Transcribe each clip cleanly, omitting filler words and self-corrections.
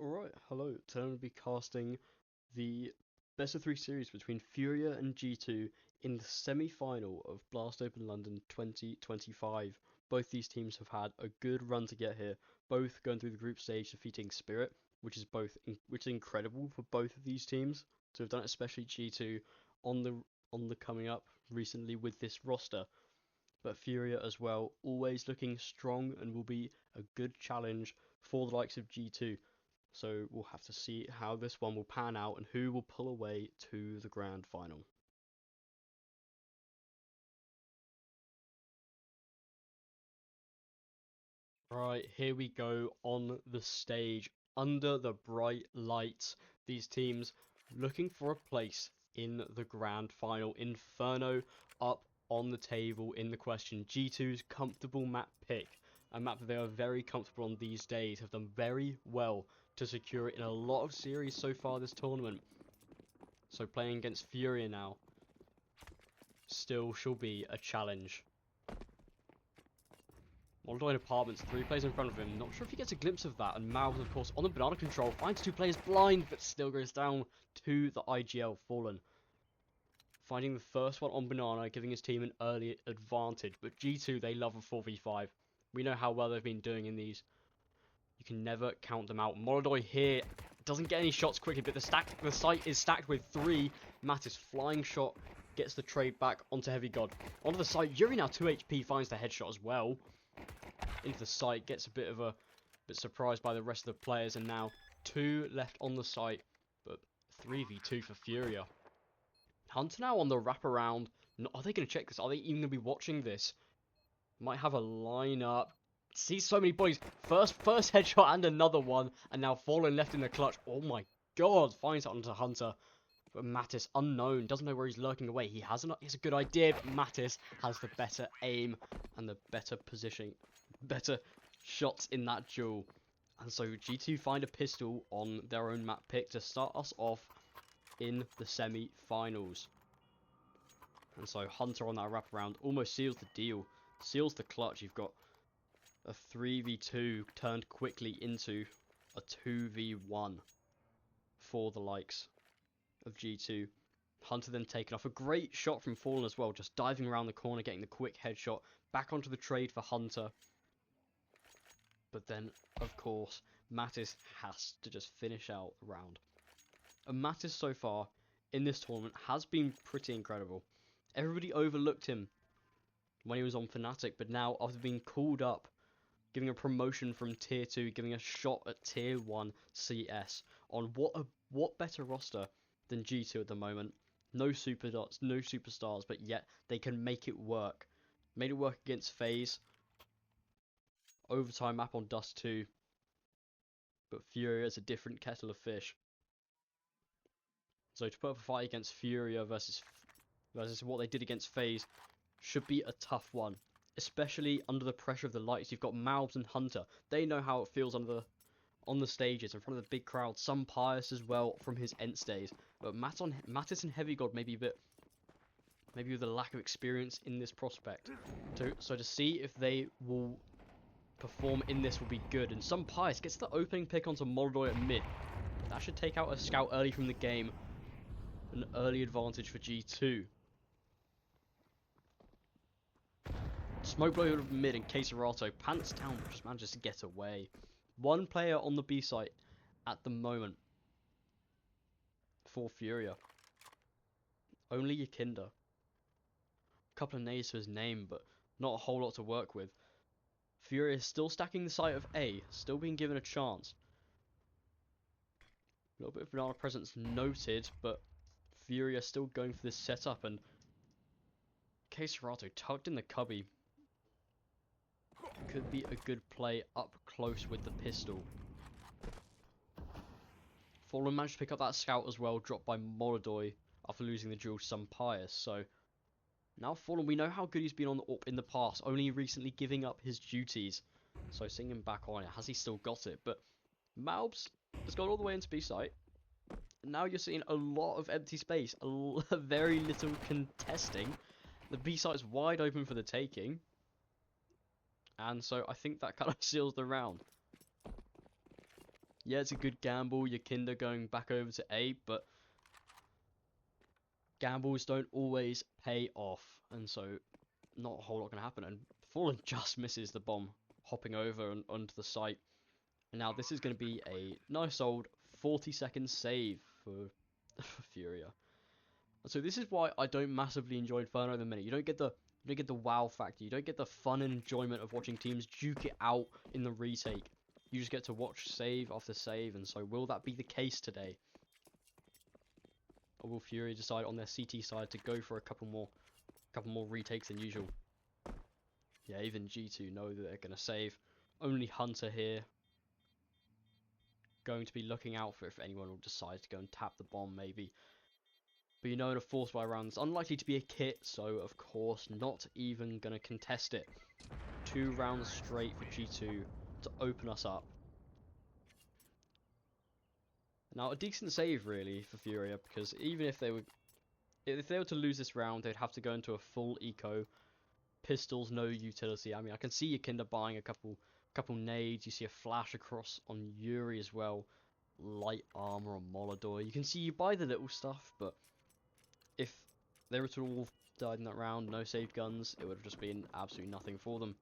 Alright, hello. Today I'm going to be casting the best of three series between Furia and G2 in the semi-final of Blast Open London 2025. Both these teams have had a good run to get here, both going through the group stage defeating Spirit, which is incredible for both of these teams to have done it, especially G2 on the coming up recently with this roster. But Furia as well, always looking strong and will be a good challenge for the likes of G2. So we'll have to see how this one will pan out and who will pull away to the grand final. Right, here we go on the stage under the bright lights. These teams looking for a place in the grand final. Inferno up on the table in the question. G2's comfortable map pick. A map that they are very comfortable on these days. Have done very well to secure it in a lot of series so far this tournament. So playing against Furia now still shall be a challenge. Moldovan Apartments, three players in front of him. Not sure if he gets a glimpse of that. And Mouths, of course, on the banana control. Finds two players blind, but still goes down to the IGL Fallen. Finding the first one on banana, giving his team an early advantage. But G2, they love a 4v5. We know how well they've been doing in these. You can never count them out. Moldoy here doesn't get any shots quickly, but the site is stacked with three. Mattis flying shot gets the trade back onto Heavy God. Onto the site, Yuri now 2 HP finds the headshot as well. Into the site, gets a bit surprised by the rest of the players, and now two left on the site, but 3v2 for Furia. Hunter now on the wraparound. Are they going to check this? Are they even going to be watching this? Might have a lineup. See so many bodies. First headshot and another one, and now Fallen left in the clutch. Oh my god, finds it onto Hunter. But Mattis, unknown, doesn't know where he's lurking away. He has a good idea, but Mattis has the better aim and the better positioning, better shots in that duel. And so G2 find a pistol on their own map pick to start us off in the semi-finals. And so Hunter on that wraparound almost seals the deal, seals the clutch. You've got a 3v2 turned quickly into a 2v1 for the likes of G2. Hunter then taken off. A great shot from Fallen as well, just diving around the corner, getting the quick headshot. Back onto the trade for Hunter. But then, of course, Mattis has to just finish out the round. And Mattis so far in this tournament has been pretty incredible. Everybody overlooked him when he was on Fnatic, but now after being called up, giving a promotion from Tier 2, giving a shot at Tier 1 CS on what better roster than G2 at the moment. No superstars, but yet they can make it work. Made it work against FaZe. Overtime map on Dust 2. But Furia is a different kettle of fish. So to put up a fight against Furia versus what they did against FaZe should be a tough one. Especially under the pressure of the lights. You've got Malbs and Hunter. They know how it feels on the stages in front of the big crowd. Some Pius as well from his Ents days. But Mattis and Heavy God maybe with a lack of experience in this prospect. So to see if they will perform in this will be good. And some Pius gets the opening pick onto Moldoy at mid. That should take out a scout early from the game. An early advantage for G2. Smoke blow mid and Caserato pants down, but just manages to get away. One player on the B site at the moment for Furia. Only Yakinda. A couple of nades to his name, but not a whole lot to work with. Furia is still stacking the site of A, still being given a chance. A little bit of banana presence noted, but Furia still going for this setup, and Caserato tucked in the cubby. Could be a good play up close with the pistol. Fallen managed to pick up that scout as well, dropped by Molodoy after losing the duel to some Pius. So now Fallen, we know how good he's been on the AWP in the past, only recently giving up his duties. So seeing him back on it, has he still got it? But Malbs has gone all the way into B site. Now you're seeing a lot of empty space, very little contesting. The B site is wide open for the taking. And so I think that kind of seals the round. Yeah, it's a good gamble. Your Kinder going back over to A, but gambles don't always pay off, and so not a whole lot can happen. And Fallen just misses the bomb, hopping over and onto the site. And now this is going to be a nice old 40-second save for Furia. And so this is why I don't massively enjoy Inferno at the minute. You don't get the wow factor. You don't get the fun and enjoyment of watching teams duke it out in the retake. You just get to watch save after save, and so will that be the case today? Or will Furia decide on their CT side to go for a couple more retakes than usual? Yeah, even G2 know that they're going to save. Only Hunter here going to be looking out for if anyone will decide to go and tap the bomb maybe. But you know, in a force by round, it's unlikely to be a kit, so of course not even going to contest it. 2 rounds straight for G2 to open us up. Now, a decent save really for Furia, because even if they were to lose this round, they'd have to go into a full eco. Pistols, no utility. I mean, I can see Yakinda buying a couple nades. You see a flash across on Yuri as well. Light armor on Molodor. You can see you buy the little stuff, but if they were to all died in that round, no saved guns, it would have just been absolutely nothing for them.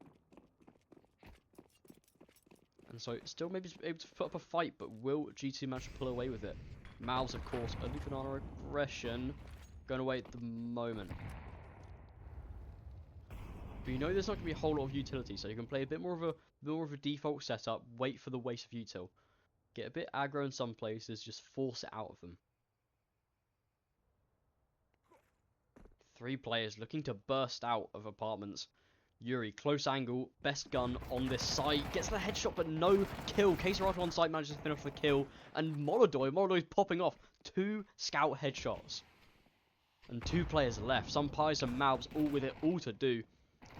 And so still maybe able to put up a fight, but will G2 manage to pull away with it? Mouths, of course, early banana aggression going away at the moment. But you know there's not going to be a whole lot of utility, so you can play a bit more of a default setup, wait for the waste of util. Get a bit aggro in some places, just force it out of them. 3 players looking to burst out of apartments. Yuri, close angle, best gun on this site, gets the headshot but no kill. Keserato on site manages to finish off the kill, and Molodoy's popping off 2 scout headshots. And 2 players left, some pies and mouths all with it all to do.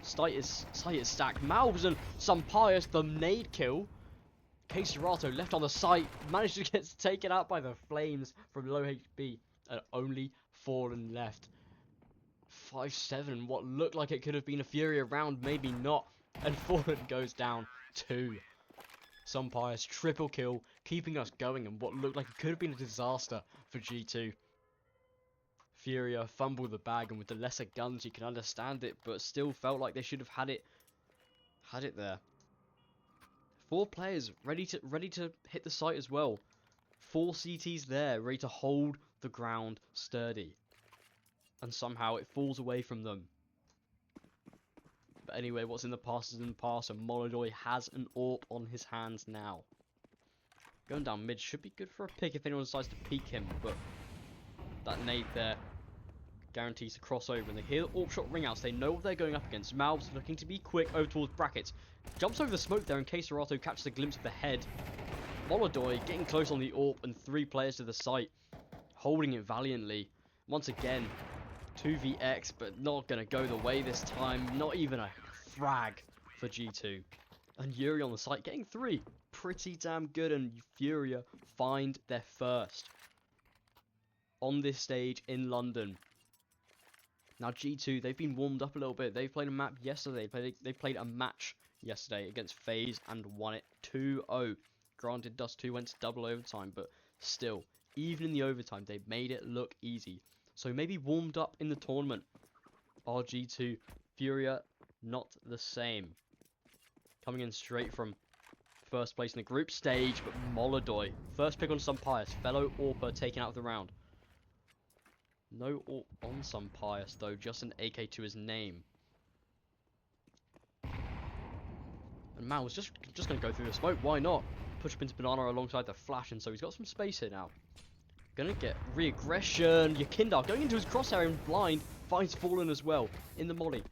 Site is stacked. Malves and some pious, the nade kill. Keserato left on the site, managed to get taken out by the flames from low HP, and only Fallen left. 5-7, what looked like it could have been a Furia round, maybe not, and Fallen goes down 2. Some pious triple kill, keeping us going, and what looked like it could have been a disaster for G2. Furia fumbled the bag, and with the lesser guns you can understand it, but still felt like they should have had it there. 4 players ready to hit the site as well. 4 CTs there, ready to hold the ground sturdy. And somehow it falls away from them. But anyway, what's in the past is in the past, and Molodoy has an AWP on his hands now. Going down mid should be good for a pick if anyone decides to peek him, but that nade there guarantees the crossover, and they hear the AWP shot ring out, so they know what they're going up against. Mouths looking to be quick over towards brackets. Jumps over the smoke there, and Keserato catches a glimpse of the head. Molodoy getting close on the AWP, and 3 players to the site, holding it valiantly. Once again, 2vx, but not going to go the way this time. Not even a frag for G2. And Yuri on the site getting 3. Pretty damn good, and Furia find their first on this stage in London. Now G2, they've been warmed up a little bit. They've played a map yesterday. They played a match yesterday against FaZe and won it 2-0. Granted, Dust 2 went to double overtime, but still, even in the overtime, they made it look easy. So maybe warmed up in the tournament. RG2, Furia, not the same. Coming in straight from first place in the group stage, but Molodoy, first pick on some pious, fellow AWPer taken out of the round. No AWP on some pious though, just an AK to his name. And Mal was just going to go through the smoke, why not? Push up into Banana alongside the flash, and so he's got some space here now. Gonna get re-aggression. Yakinda going into his crosshair and blind. Finds Fallen as well in the molly.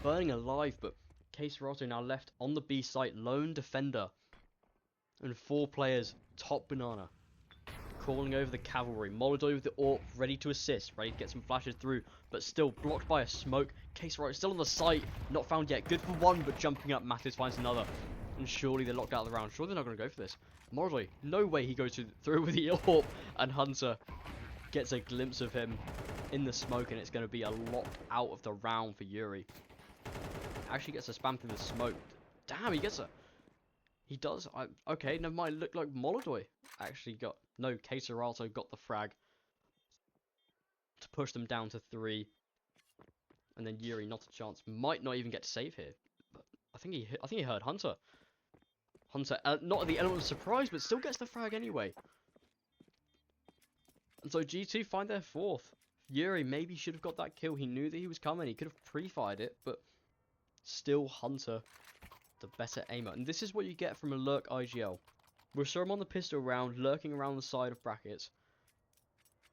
Burning alive, but Keserato now left on the B site. Lone defender. And 4 players. Top Banana. Calling over the cavalry. Molodoy with the AWP. Ready to assist. Ready to get some flashes through. But still blocked by a smoke. Keserato still on the site. Not found yet. Good for 1, but jumping up. Mattis finds another. And surely they're locked out of the round. Surely they're not going to go for this. Molodoy, no way he goes through with the AWP, and Hunter gets a glimpse of him in the smoke, and it's going to be a lock out of the round for Yuri. Actually gets a spam through the smoke. Damn, he gets a He does. Okay, never mind. Looked like Molodoy actually got... No, Caserato got the frag to push them down to 3. And then Yuri, not a chance. Might not even get to save here. But I think he heard Hunter. Hunter, not at the element of surprise, but still gets the frag anyway. And so G2 find their 4th. Yuri maybe should have got that kill. He knew that he was coming. He could have pre-fired it, but still Hunter, the better aimer. And this is what you get from a lurk IGL. We'll show him on the pistol round, lurking around the side of brackets,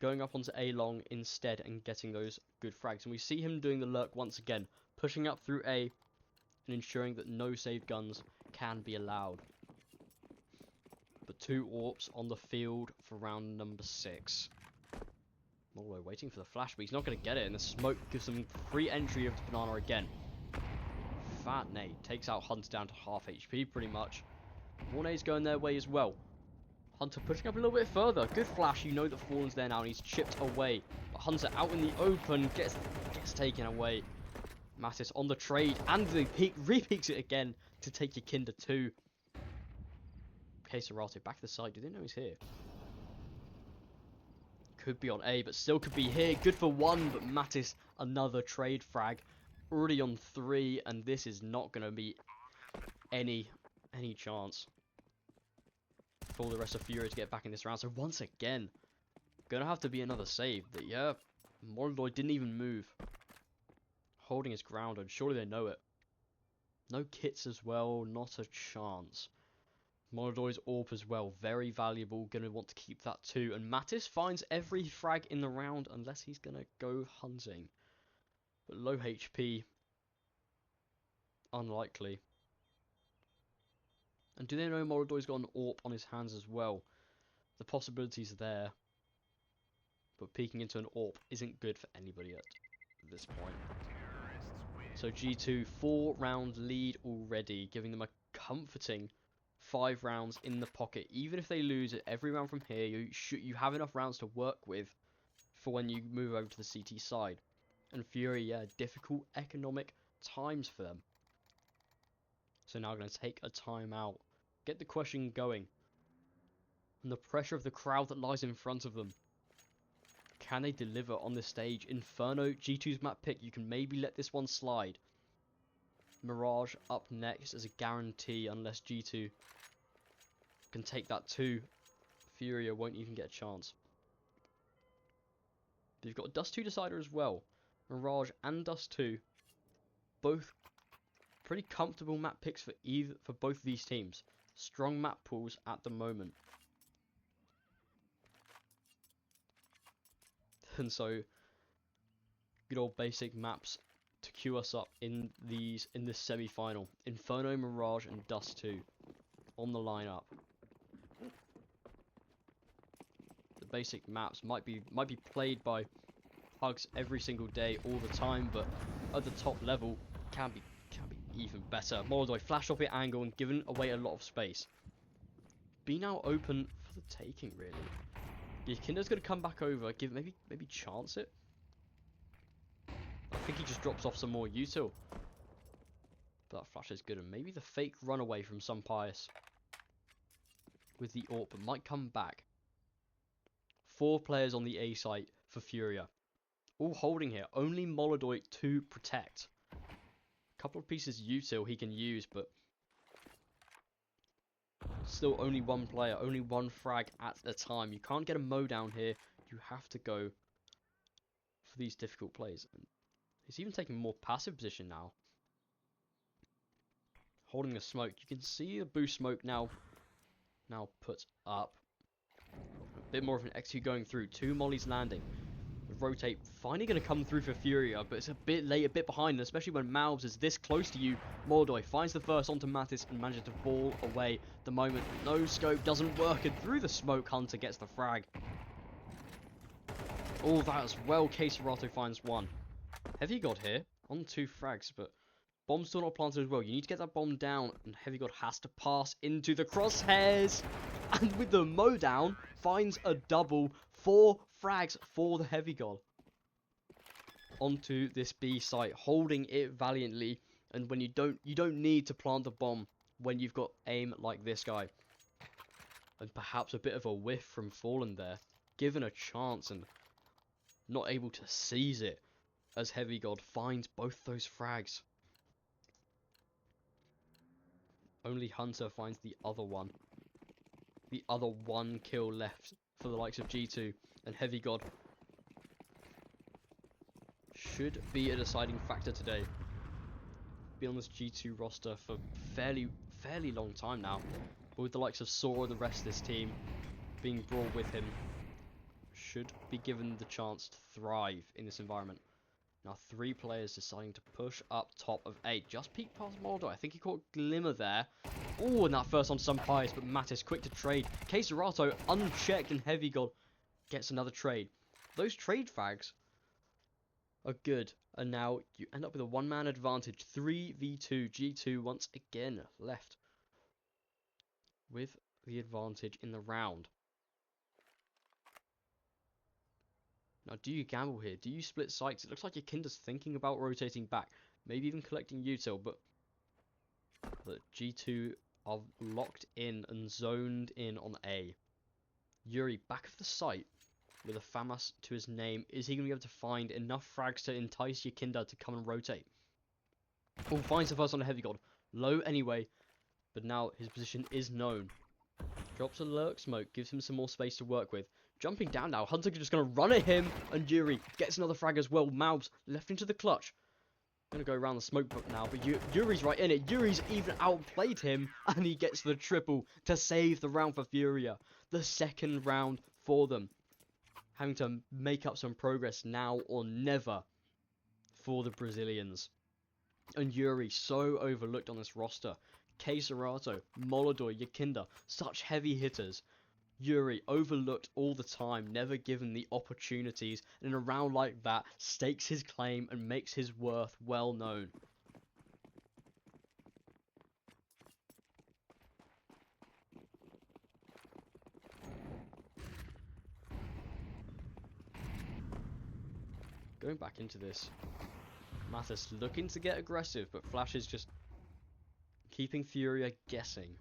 going up onto A long instead and getting those good frags. And we see him doing the lurk once again, pushing up through A and ensuring that no saved guns can be allowed. But 2 AWPs on the field for round number 6. Molodoy waiting for the flash, but he's not going to get it, and the smoke gives them free entry of the banana again. Fat nade takes out Hunter down to half HP pretty much. More nades going their way as well. Hunter pushing up a little bit further. Good flash, you know that Fallen's there now, and he's chipped away. But Hunter out in the open gets taken away. Mattis on the trade, and the re-peeks it again to take your Kinder 2. Caserato back to the side. Do they know he's here? Could be on A, but still could be here. Good for 1, but Mattis another trade frag. Already on 3, and this is not going to be any chance for the rest of Furia to get back in this round. So once again, gonna have to be another save. But yeah, Molodoy didn't even move. Holding his ground, and surely they know it. No kits as well, not a chance. Molodoy's AWP as well, very valuable. Gonna want to keep that too. And Mattis finds every frag in the round unless he's gonna go hunting. But low HP, unlikely. And do they know Molodoy's got an AWP on his hands as well? The possibilities are there. But peeking into an AWP isn't good for anybody at this point. So G2, 4-round lead already, giving them a comforting 5 rounds in the pocket. Even if they lose it every round from here, you have enough rounds to work with for when you move over to the CT side. And Fury, yeah, difficult economic times for them. So now going to take a timeout, get the question going, and the pressure of the crowd that lies in front of them. Can they deliver on this stage? Inferno, G2's map pick, you can maybe let this one slide. Mirage up next as a guarantee unless G2 can take that too. Furia won't even get a chance. But you've got Dust 2 Decider as well. Mirage and Dust 2, both pretty comfortable map picks for both of these teams. Strong map pools at the moment. And so, good old basic maps to queue us up in this semi-final. Inferno, Mirage, and Dust 2 on the lineup. The basic maps might be played by Pugs every single day, all the time, but at the top level can be even better. Molodoy flash off at angle and given away a lot of space. Be now open for the taking, really. Yeah, Kinder's gonna come back over, maybe chance it. I think he just drops off some more util. But that flash is good, and maybe the fake runaway from some Pious with the AWP might come back. 4 players on the A site for Furia, all holding here. Only Molodoy to protect. A couple of pieces of util he can use, but still only 1 player, only 1 frag at a time. You can't get a mow down here. You have to go for these difficult plays. He's even taking a more passive position now. Holding the smoke. You can see the boost smoke now put up. A bit more of an execute going through. 2 mollies landing. The rotate finally going to come through for Furia, but it's a bit late, a bit behind, and especially when Mouths is this close to you. Molodoy finds the first onto Mattis and manages to ball away the moment. No scope doesn't work, and through the smoke, Hunter gets the frag. All that as well, Caserato finds 1. Heavy God here on 2 frags, but bomb's still not planted as well. You need to get that bomb down, and Heavy God has to pass into the crosshairs. And with the mow down, finds a double. 4 frags for the Heavy God. Onto this B site, holding it valiantly. And when you don't need to plant the bomb when you've got aim like this guy. And perhaps a bit of a whiff from Fallen there. Given a chance and not able to seize it. As Heavy God finds both those frags. Only Hunter finds the other one. The other one kill left for the likes of G2. And Heavy God should be a deciding factor today. Been on this G2 roster for fairly long time now. But with the likes of Sora and the rest of this team being brought with him, should be given the chance to thrive in this environment. Now 3 players deciding to push up top of 8. Just peeked past Moldo. I think he caught Glimmer there. Oh, and that first on some pies, but Mattis quick to trade. Queserato unchecked, and Heavy God gets another trade. Those trade frags are good. And now you end up with a one-man advantage. 3v2. G2 once again left with the advantage in the round. Now, do you gamble here? Do you split sites? It looks like your Kinder's thinking about rotating back. Maybe even collecting util, but the G2 are locked in and zoned in on A. Yuri back of the site with a FAMAS to his name. Is he going to be able to find enough frags to entice your Kinder to come and rotate? Oh, finds the first on a Heavy God. Low anyway, but now his position is known. Drops a lurk smoke, gives him some more space to work with. Jumping down now, Hunter just going to run at him, and Yuri gets another frag as well. Maubs left into the clutch. Going to go around the smoke book now, but Yuri's right in it. Yuri's even outplayed him, and he gets the triple to save the round for Furia. The second round for them. Having to make up some progress now or never for the Brazilians. And Yuri, so overlooked on this roster. Queserato, Molodor, Yakinda, such heavy hitters. Yuri, overlooked all the time, never given the opportunities, and in a round like that, stakes his claim and makes his worth well known. Going back into this, Mathis looking to get aggressive, but Flash is just keeping Furia guessing.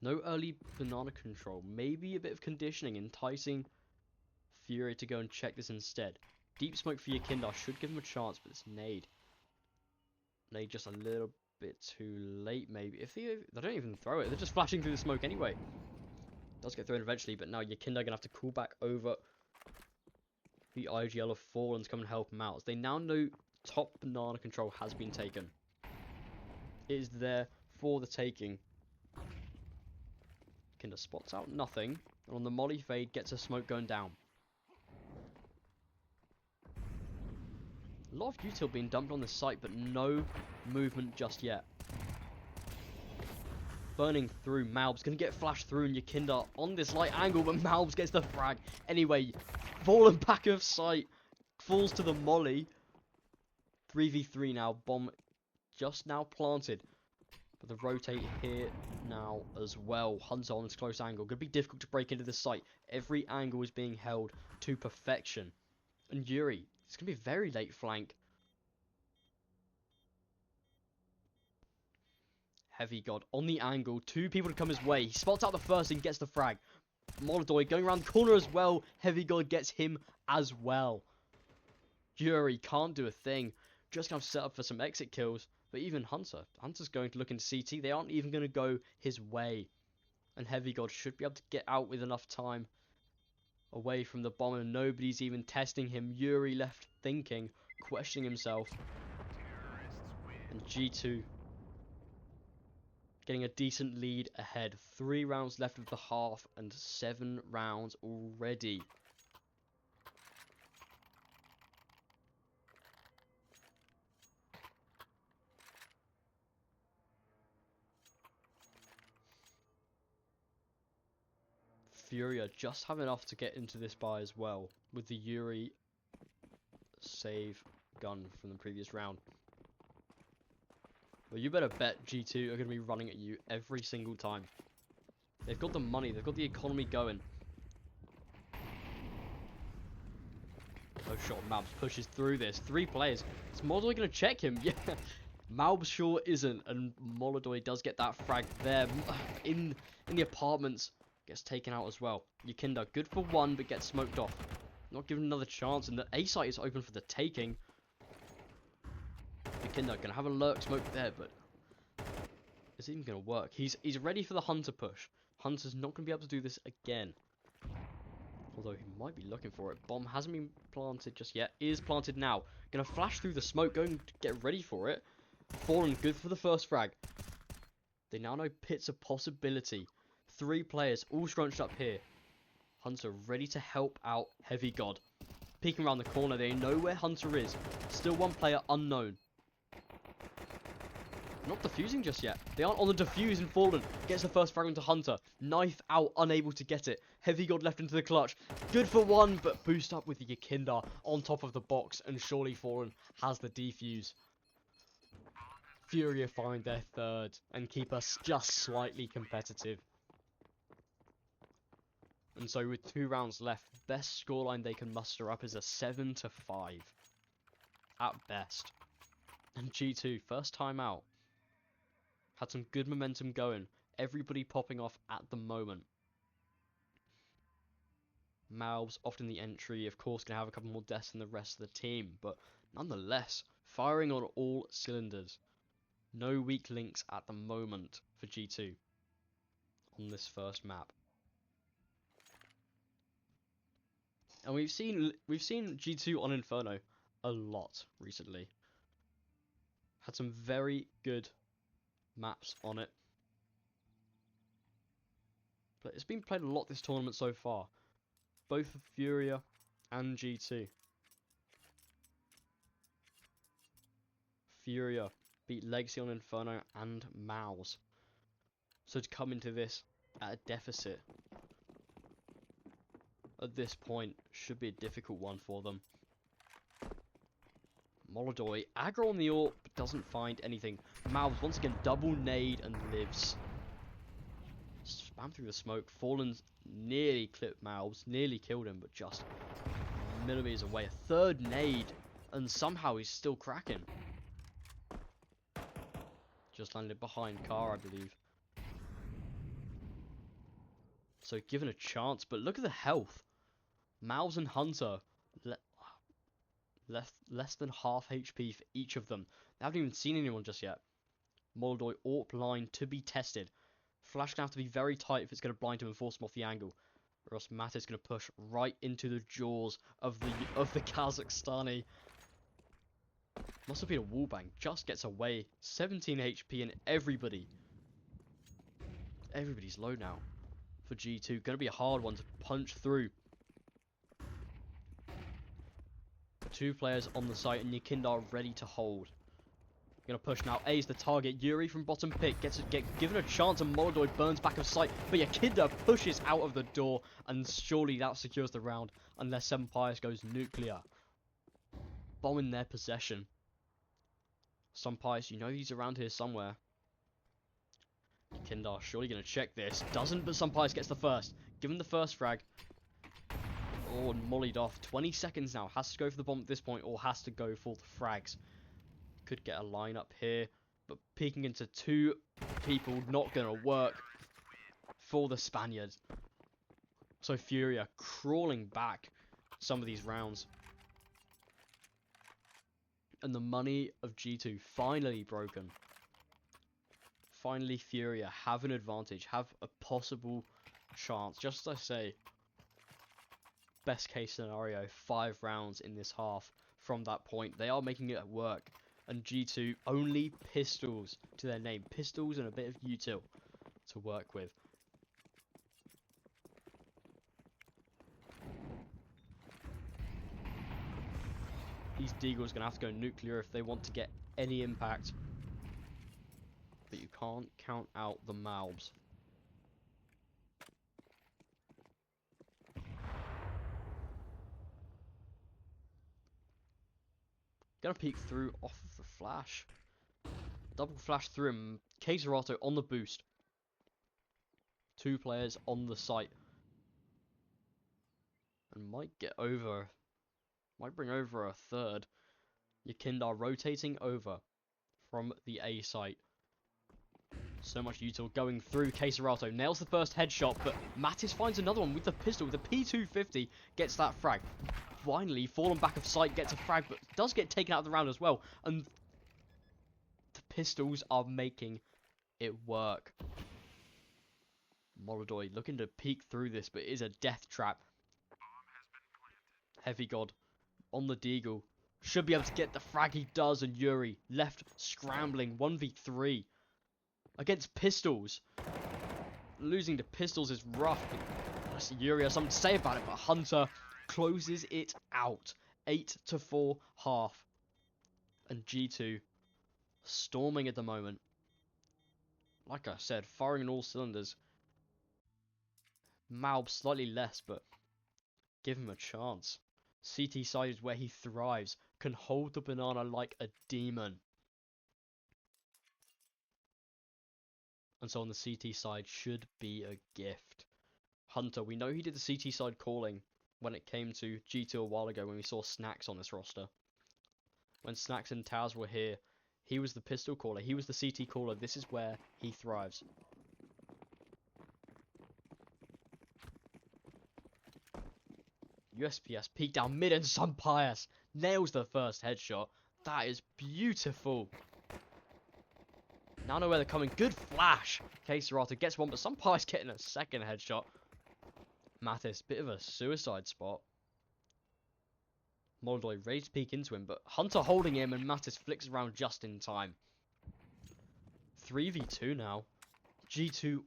No early banana control. Maybe a bit of conditioning, enticing Furia to go and check this instead. Deep smoke for Yakinda should give him a chance, but it's nade. Nade just a little bit too late, maybe. If they don't even throw it, they're just flashing through the smoke anyway. Does get thrown eventually, but now Yakinda gonna have to call back over the IGL of Fallen to come and help him out. As they now know top banana control has been taken. It is there for the taking. Kinder spots out nothing, and on the molly fade gets a smoke going down. A lot of util being dumped on the site, but no movement just yet. Burning through, Maub's going to get flashed through, and Yakinda on this light angle, but Maub's gets the frag. Anyway, Fallen back of sight, falls to the molly. 3v3 now, bomb just now planted. But the rotate here now as well. Hunter on this close angle. Going to be difficult to break into the site. Every angle is being held to perfection. And Yuri, it's going to be a very late flank. Heavy God on the angle. 2 people to come his way. He spots out the first and gets the frag. Molodor going around the corner as well. Heavy God gets him as well. Yuri can't do a thing. Just going to set up for some exit kills. But even Hunter's going to look into CT. They aren't even going to go his way. And Heavy God should be able to get out with enough time away from the bomb. And nobody's even testing him. Yuri left thinking, questioning himself. And G2 getting a decent lead ahead. 3 rounds left of the half and 7 rounds already. Furia just have enough to get into this buy as well, with the Yuri save gun from the previous round. Well, you better bet G2 are going to be running at you every single time. They've got the money, they've got the economy going. Oh, shot Maps pushes through this. 3 players. Is Model going to check him? Yeah. Malb sure isn't, and Molodoy does get that frag there in the apartments. Gets taken out as well. Yakinda, good for one, but gets smoked off. Not given another chance, and the A site is open for the taking. Yakinda gonna have a lurk smoke there, but is it even gonna work? He's ready for the Hunter push. Hunter's not gonna be able to do this again. Although he might be looking for it. Bomb hasn't been planted just yet. Is planted now. Gonna flash through the smoke, going to get ready for it. Fallen, good for the first frag. They now know Pit's a possibility. 3 players all scrunched up here. Hunter ready to help out Heavy God. Peeking around the corner, they know where Hunter is. Still one player unknown. Not defusing just yet. They aren't on the defuse, and Fallen gets the first frag onto Hunter. Knife out, unable to get it. Heavy God left into the clutch. Good for one, but boost up with the Yakinda on top of the box, and surely Fallen has the defuse. Furia find their third and keep us just slightly competitive. And so with 2 rounds left, best scoreline they can muster up is a 7-5. At best. And G2, first time out. Had some good momentum going. Everybody popping off at the moment. Malb's often the entry, of course, going to have a couple more deaths than the rest of the team, but nonetheless, firing on all cylinders. No weak links at the moment for G2 on this first map. And we've seen G2 on Inferno a lot recently. Had some very good maps on it. But it's been played a lot this tournament so far. Both for Furia and G2. Furia beat Legacy on Inferno and Mouse. So to come into this at a deficit at this point should be a difficult one for them. Molodoy aggro on the AWP but doesn't find anything. Mouse once again double nade and lives. Spam through the smoke. Fallen's nearly clipped Malbs, nearly killed him, but just millimeters away. A third nade, and somehow he's still cracking. Just landed behind Car, I believe. So given a chance, but look at the health. Malbs and Hunter left less than half HP for each of them. They haven't even seen anyone just yet. Molodoy AWP line to be tested. Flash gonna have to be very tight if it's gonna blind him and force him off the angle, or else Matt is gonna push right into the jaws of the Kazakhstani. Must have been a wallbang. Just gets away. 17 HP and everybody's low now for G2. Gonna be a hard one to punch through. 2 players on the site and Yakinda ready to hold. Gonna push now. A's the target. Yuri from bottom pick gets given a chance, and Molodoy burns back of sight. But Yakinda pushes out of the door, and surely that secures the round unless Senpais goes nuclear. Bomb in their possession. Senpais, you know he's around here somewhere. Yakinda surely gonna check this. Doesn't, but Senpais gets the first. Given the first frag. Oh, mollied off. 20 seconds now. Has to go for the bomb at this point, or has to go for the frags. Could get a line up here, but peeking into 2 people not gonna work for the Spaniard. So Furia crawling back some of these rounds, and the money of G2 finally broken. Finally Furia have an advantage, have a possible chance. Just as I say, best case scenario, 5 rounds in this half. From that point, they are making it work. And G2 only pistols to their name. Pistols and a bit of util to work with. These Deagles are going to have to go nuclear if they want to get any impact. But you can't count out the Malbs. Gonna peek through off of the flash. Double flash through him. Caserato on the boost. 2 players on the site. And might get over. Might bring over a third. Yakinda rotating over from the A site. So much util going through. Caserato nails the first headshot, but Mattis finds another one with the pistol. The P250 gets that frag. Finally, fallen back of sight gets a frag, but does get taken out of the round as well. And the pistols are making it work. Molodoy looking to peek through this, but it is a death trap. Heavy God on the Deagle. Should be able to get the frag, he does, and Yuri left scrambling 1v3 against pistols. Losing to pistols is rough, but Yuri has something to say about it, but Hunter closes it out. 8-4 half. And G2 storming at the moment. Like I said, firing on all cylinders. Malb slightly less, but give him a chance. CT side is where he thrives. Can hold the banana like a demon. And so on the CT side should be a gift. Hunter, we know he did the CT side calling when it came to G2 a while ago when we saw Snacks on this roster. When Snacks and Taz were here, he was the pistol caller. He was the CT caller. This is where he thrives. USPS peek down mid and Sunpius nails the first headshot. That is beautiful. Now I know where they're coming. Good flash. Caserato gets one, but Sunpius getting a second headshot. Mattis, bit of a suicide spot. Moldoy ready to peek into him, but Hunter holding him and Mattis flicks around just in time. 3v2 now. G2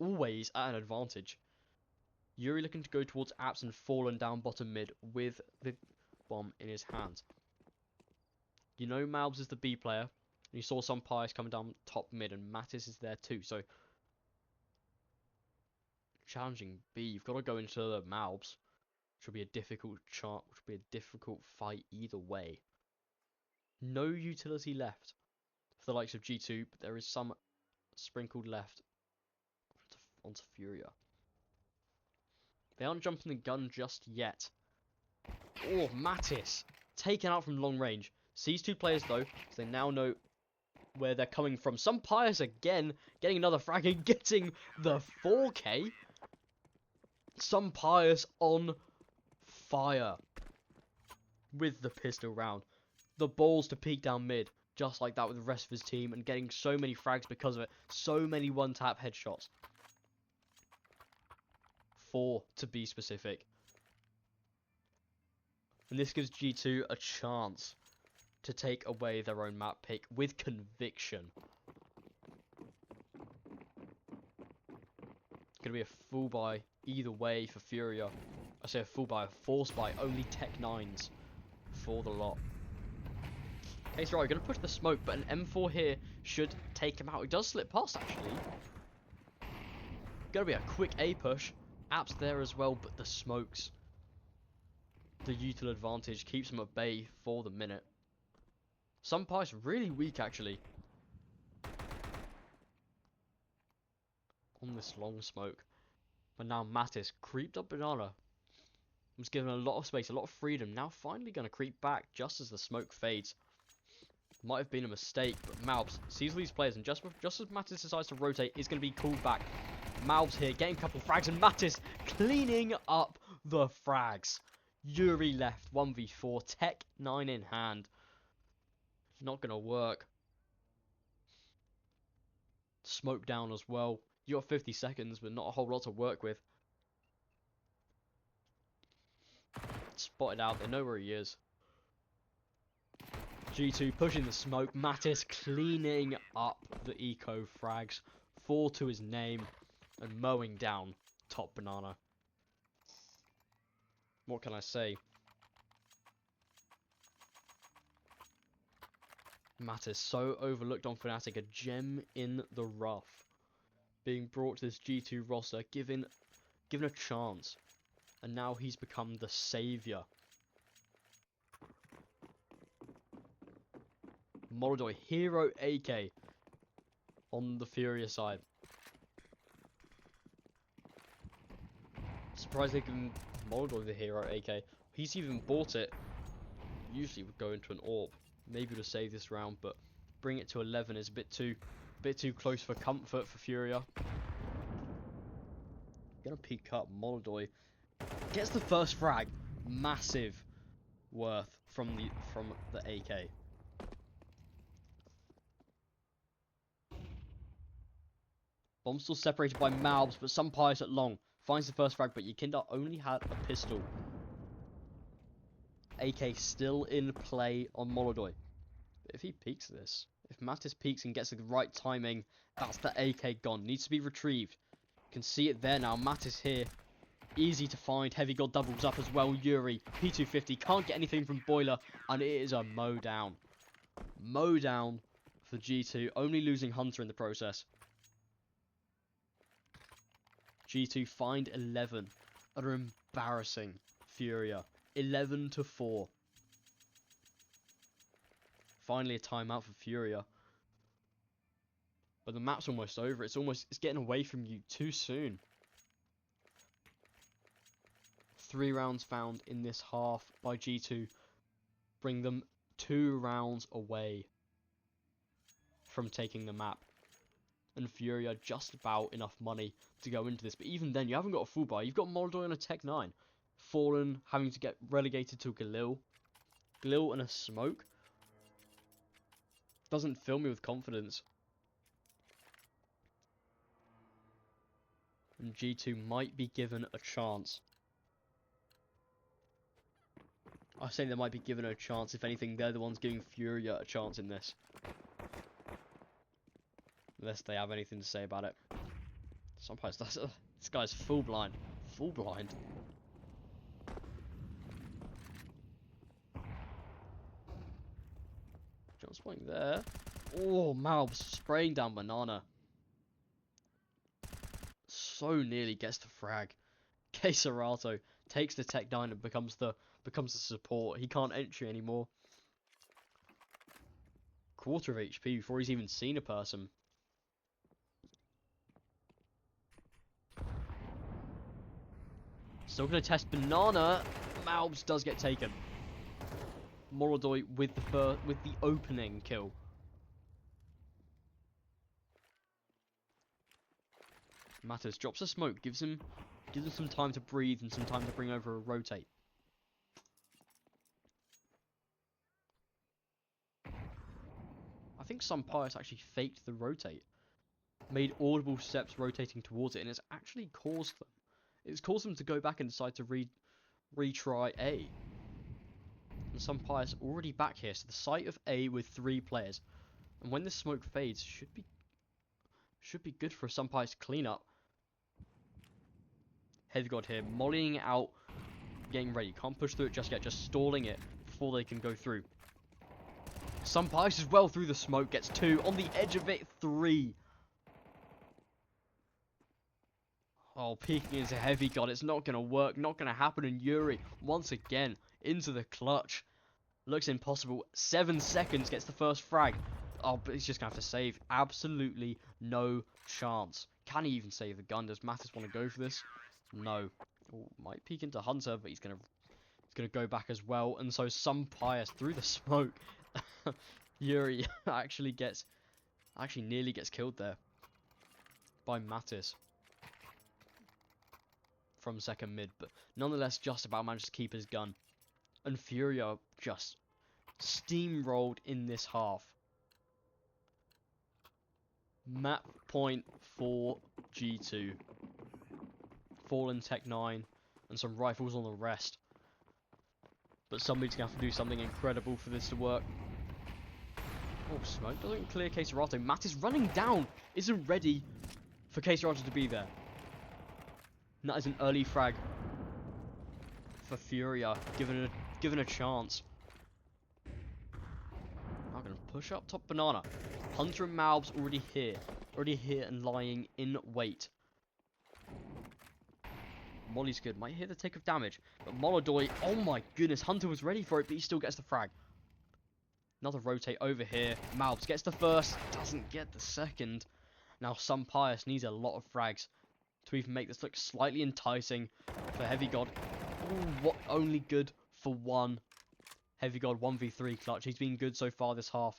always at an advantage. Yuri looking to go towards Apps and fallen down bottom mid with the bomb in his hands. You know Malbs is the B player. And you saw some Pies coming down top mid and Mattis is there too. So challenging B. You've got to go into the Malbs. Which will be a difficult fight either way. No utility left for the likes of G2, but there is some sprinkled left onto Furia. They aren't jumping the gun just yet. Oh, Mattis taken out from long range. Sees two players though, so they now know where they're coming from. Some Pius again getting another frag and getting the 4K. Some Pius on fire with the pistol round. The balls to peek down mid, just like that with the rest of his team, and getting so many frags because of it. So many one-tap headshots. 4 to be specific. And this gives G2 a chance to take away their own map pick with conviction. Gonna be a full buy either way for Furia. I say a full buy, a force buy, only Tech 9s for the lot. Okay, so right, gonna push the smoke, but an M4 here should take him out. He does slip past actually. Gonna be a quick A push. Apps there as well, but the smokes. The util advantage keeps him at bay for the minute. Some Pies really weak actually. On this long smoke. But now Mattis creeped up banana. Was given a lot of space, a lot of freedom. Now finally going to creep back just as the smoke fades. Might have been a mistake, but Malbs sees all these players, and just as Mattis decides to rotate, is going to be called back. Malbs here getting a couple frags, and Mattis cleaning up the frags. Yuri left 1v4, Tech 9 in hand. Not going to work. Smoke down as well. You got 50 seconds, but not a whole lot to work with. Spotted out, they know where he is. G2 pushing the smoke. Mattis cleaning up the eco frags. 4 to his name. And mowing down top banana. What can I say? Mattis so overlooked on Fnatic. A gem in the rough. Being brought to this G2 roster. Given a chance. And now he's become the saviour. Molodoy, hero AK on the Furia side. Surprised they can Molodoy the hero AK. He's even bought it. Usually would go into an AWP. Maybe to save this round, but bring it to 11 is a bit too close for comfort for Furia. Gonna peek up. Molodoi gets the first frag. Massive worth from the AK. Bomb still separated by Malbs, but some pious at long. Finds the first frag, but Yakinda only had a pistol. AK still in play on Molodoi. But if he peeks this, if Mattis peeks and gets the right timing, that's the AK gone. Needs to be retrieved. Can see it there now. Mattis here. Easy to find. Heavy God doubles up as well. Yuri. P250. Can't get anything from Boiler. And it is a mow down. Mow down for G2. Only losing Hunter in the process. G2 find 11. Utter embarrassing Furia. 11-4. Finally a timeout for Furia. But the map's almost over. It's getting away from you too soon. 3 rounds found in this half by G2 bring them 2 rounds away from taking the map. And Furia just about enough money to go into this. But even then, you haven't got a full buy. You've got Molodoi on a Tech 9. Fallen having to get relegated to Galil. Galil and a smoke. Doesn't fill me with confidence. And G2 might be given a chance. I say they might be given a chance. If anything, they're the ones giving Furia a chance in this. Unless they have anything to say about it. Sometimes this guy's full blind. Full blind. Jump swing there. Oh, Malbs spraying down Banana. So nearly gets the frag. Queserato takes the Tech 9 and becomes the support. He can't entry anymore. Quarter of HP before he's even seen a person. Still gonna test Banana. Malbs does get taken. Molodoi with the opening kill. Mattis drops a smoke, gives him some time to breathe and some time to bring over a rotate. I think some pilots actually faked the rotate. Made audible steps rotating towards it, and it's actually caused them. It's caused them to go back and decide to retry A. And some pilots already back here, so the site of A with 3 players. And when this smoke fades, should be good for some pilots to clean up. Heavy God here, mollying out, getting ready. Can't push through it just yet, just stalling it before they can go through. Some pilots as well through the smoke, gets 2. On the edge of it, 3. Oh, peeking into Heavy God. It's not going to work. Not going to happen. And Yuri, once again, into the clutch. Looks impossible. 7 seconds. Gets the first frag. Oh, but he's just going to have to save. Absolutely no chance. Can he even save the gun? Does Mattis want to go for this? No. Ooh, might peek into Hunter, but he's going to go back as well. And so some pious through the smoke. Yuri actually nearly gets killed there. By Mattis. From second mid, but nonetheless just about managed to keep his gun. And Furia just steamrolled in this half. Map point for G2. Fallen Tech 9 and some rifles on the rest. But somebody's going to have to do something incredible for this to work. Oh, smoke doesn't clear Queserato. Matt is running down. Isn't ready for Queserato to be there. And that is an early frag for Furia, given a chance. Now going to push up top Banana. Hunter and Malbs already here and lying in wait. Molly's good, might hear the take of damage, but Molodoi, oh my goodness, Hunter was ready for it, but he still gets the frag. Another rotate over here. Malbs gets the first, doesn't get the second. Now some Pius needs a lot of frags to even make this look slightly enticing for Heavy God. Ooh, what only good for 1. Heavy God 1v3 clutch. He's been good so far this half.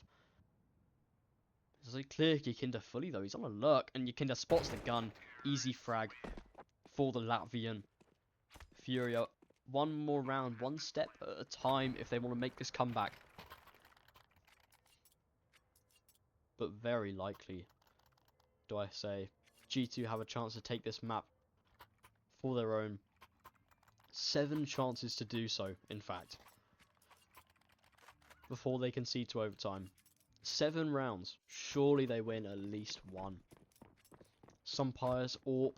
Does he clear Yakinda fully though? He's on a lurk, and Yakinda spots the gun. Easy frag for the Latvian. Furia, one more round, one step at a time if they want to make this comeback. But very likely, do I say, G2 have a chance to take this map for their own. 7 chances to do so, in fact, before they concede to overtime. 7 rounds. Surely they win at least one. Sumpires, Orp,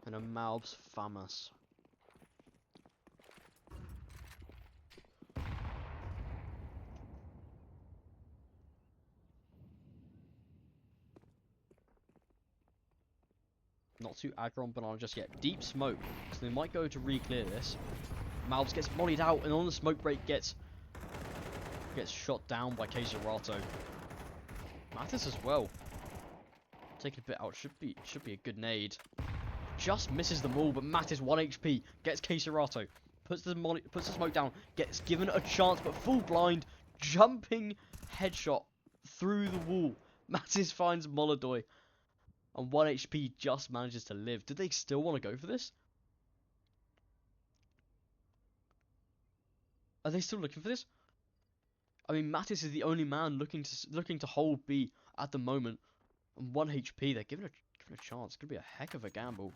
and a Malbs Famas. Not too aggro on Banana just yet. Deep smoke, so they might go to re-clear this. Malbs gets mollied out, and on the smoke break gets shot down by Caserato. Mattis as well. Taking a bit out, should be a good nade. Just misses them all, but Mattis 1 HP gets Caserato. Puts the smoke down, gets given a chance, but full blind, jumping headshot through the wall. Mattis finds Molodoy. And 1 HP just manages to live. Did they still want to go for this? Are they still looking for this? I mean, Mattis is the only man looking to hold B at the moment. And 1 HP, they're giving a chance. It's gonna be a heck of a gamble.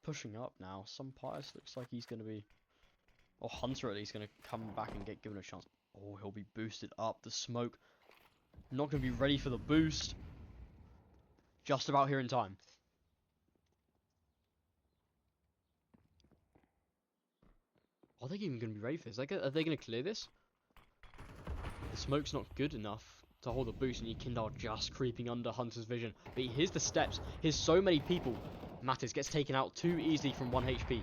Pushing up now. Sumpires looks like he's gonna be, or Hunter at least, gonna come back and get given a chance. Oh, he'll be boosted up. The smoke, not gonna be ready for the boost. Just about here in time. Are they even going to be ready for this? Are they going to clear this? The smoke's not good enough to hold a boost, and Yakinda just creeping under Hunter's vision. But here's the steps. Here's so many people. Mattis gets taken out too easily from 1 HP.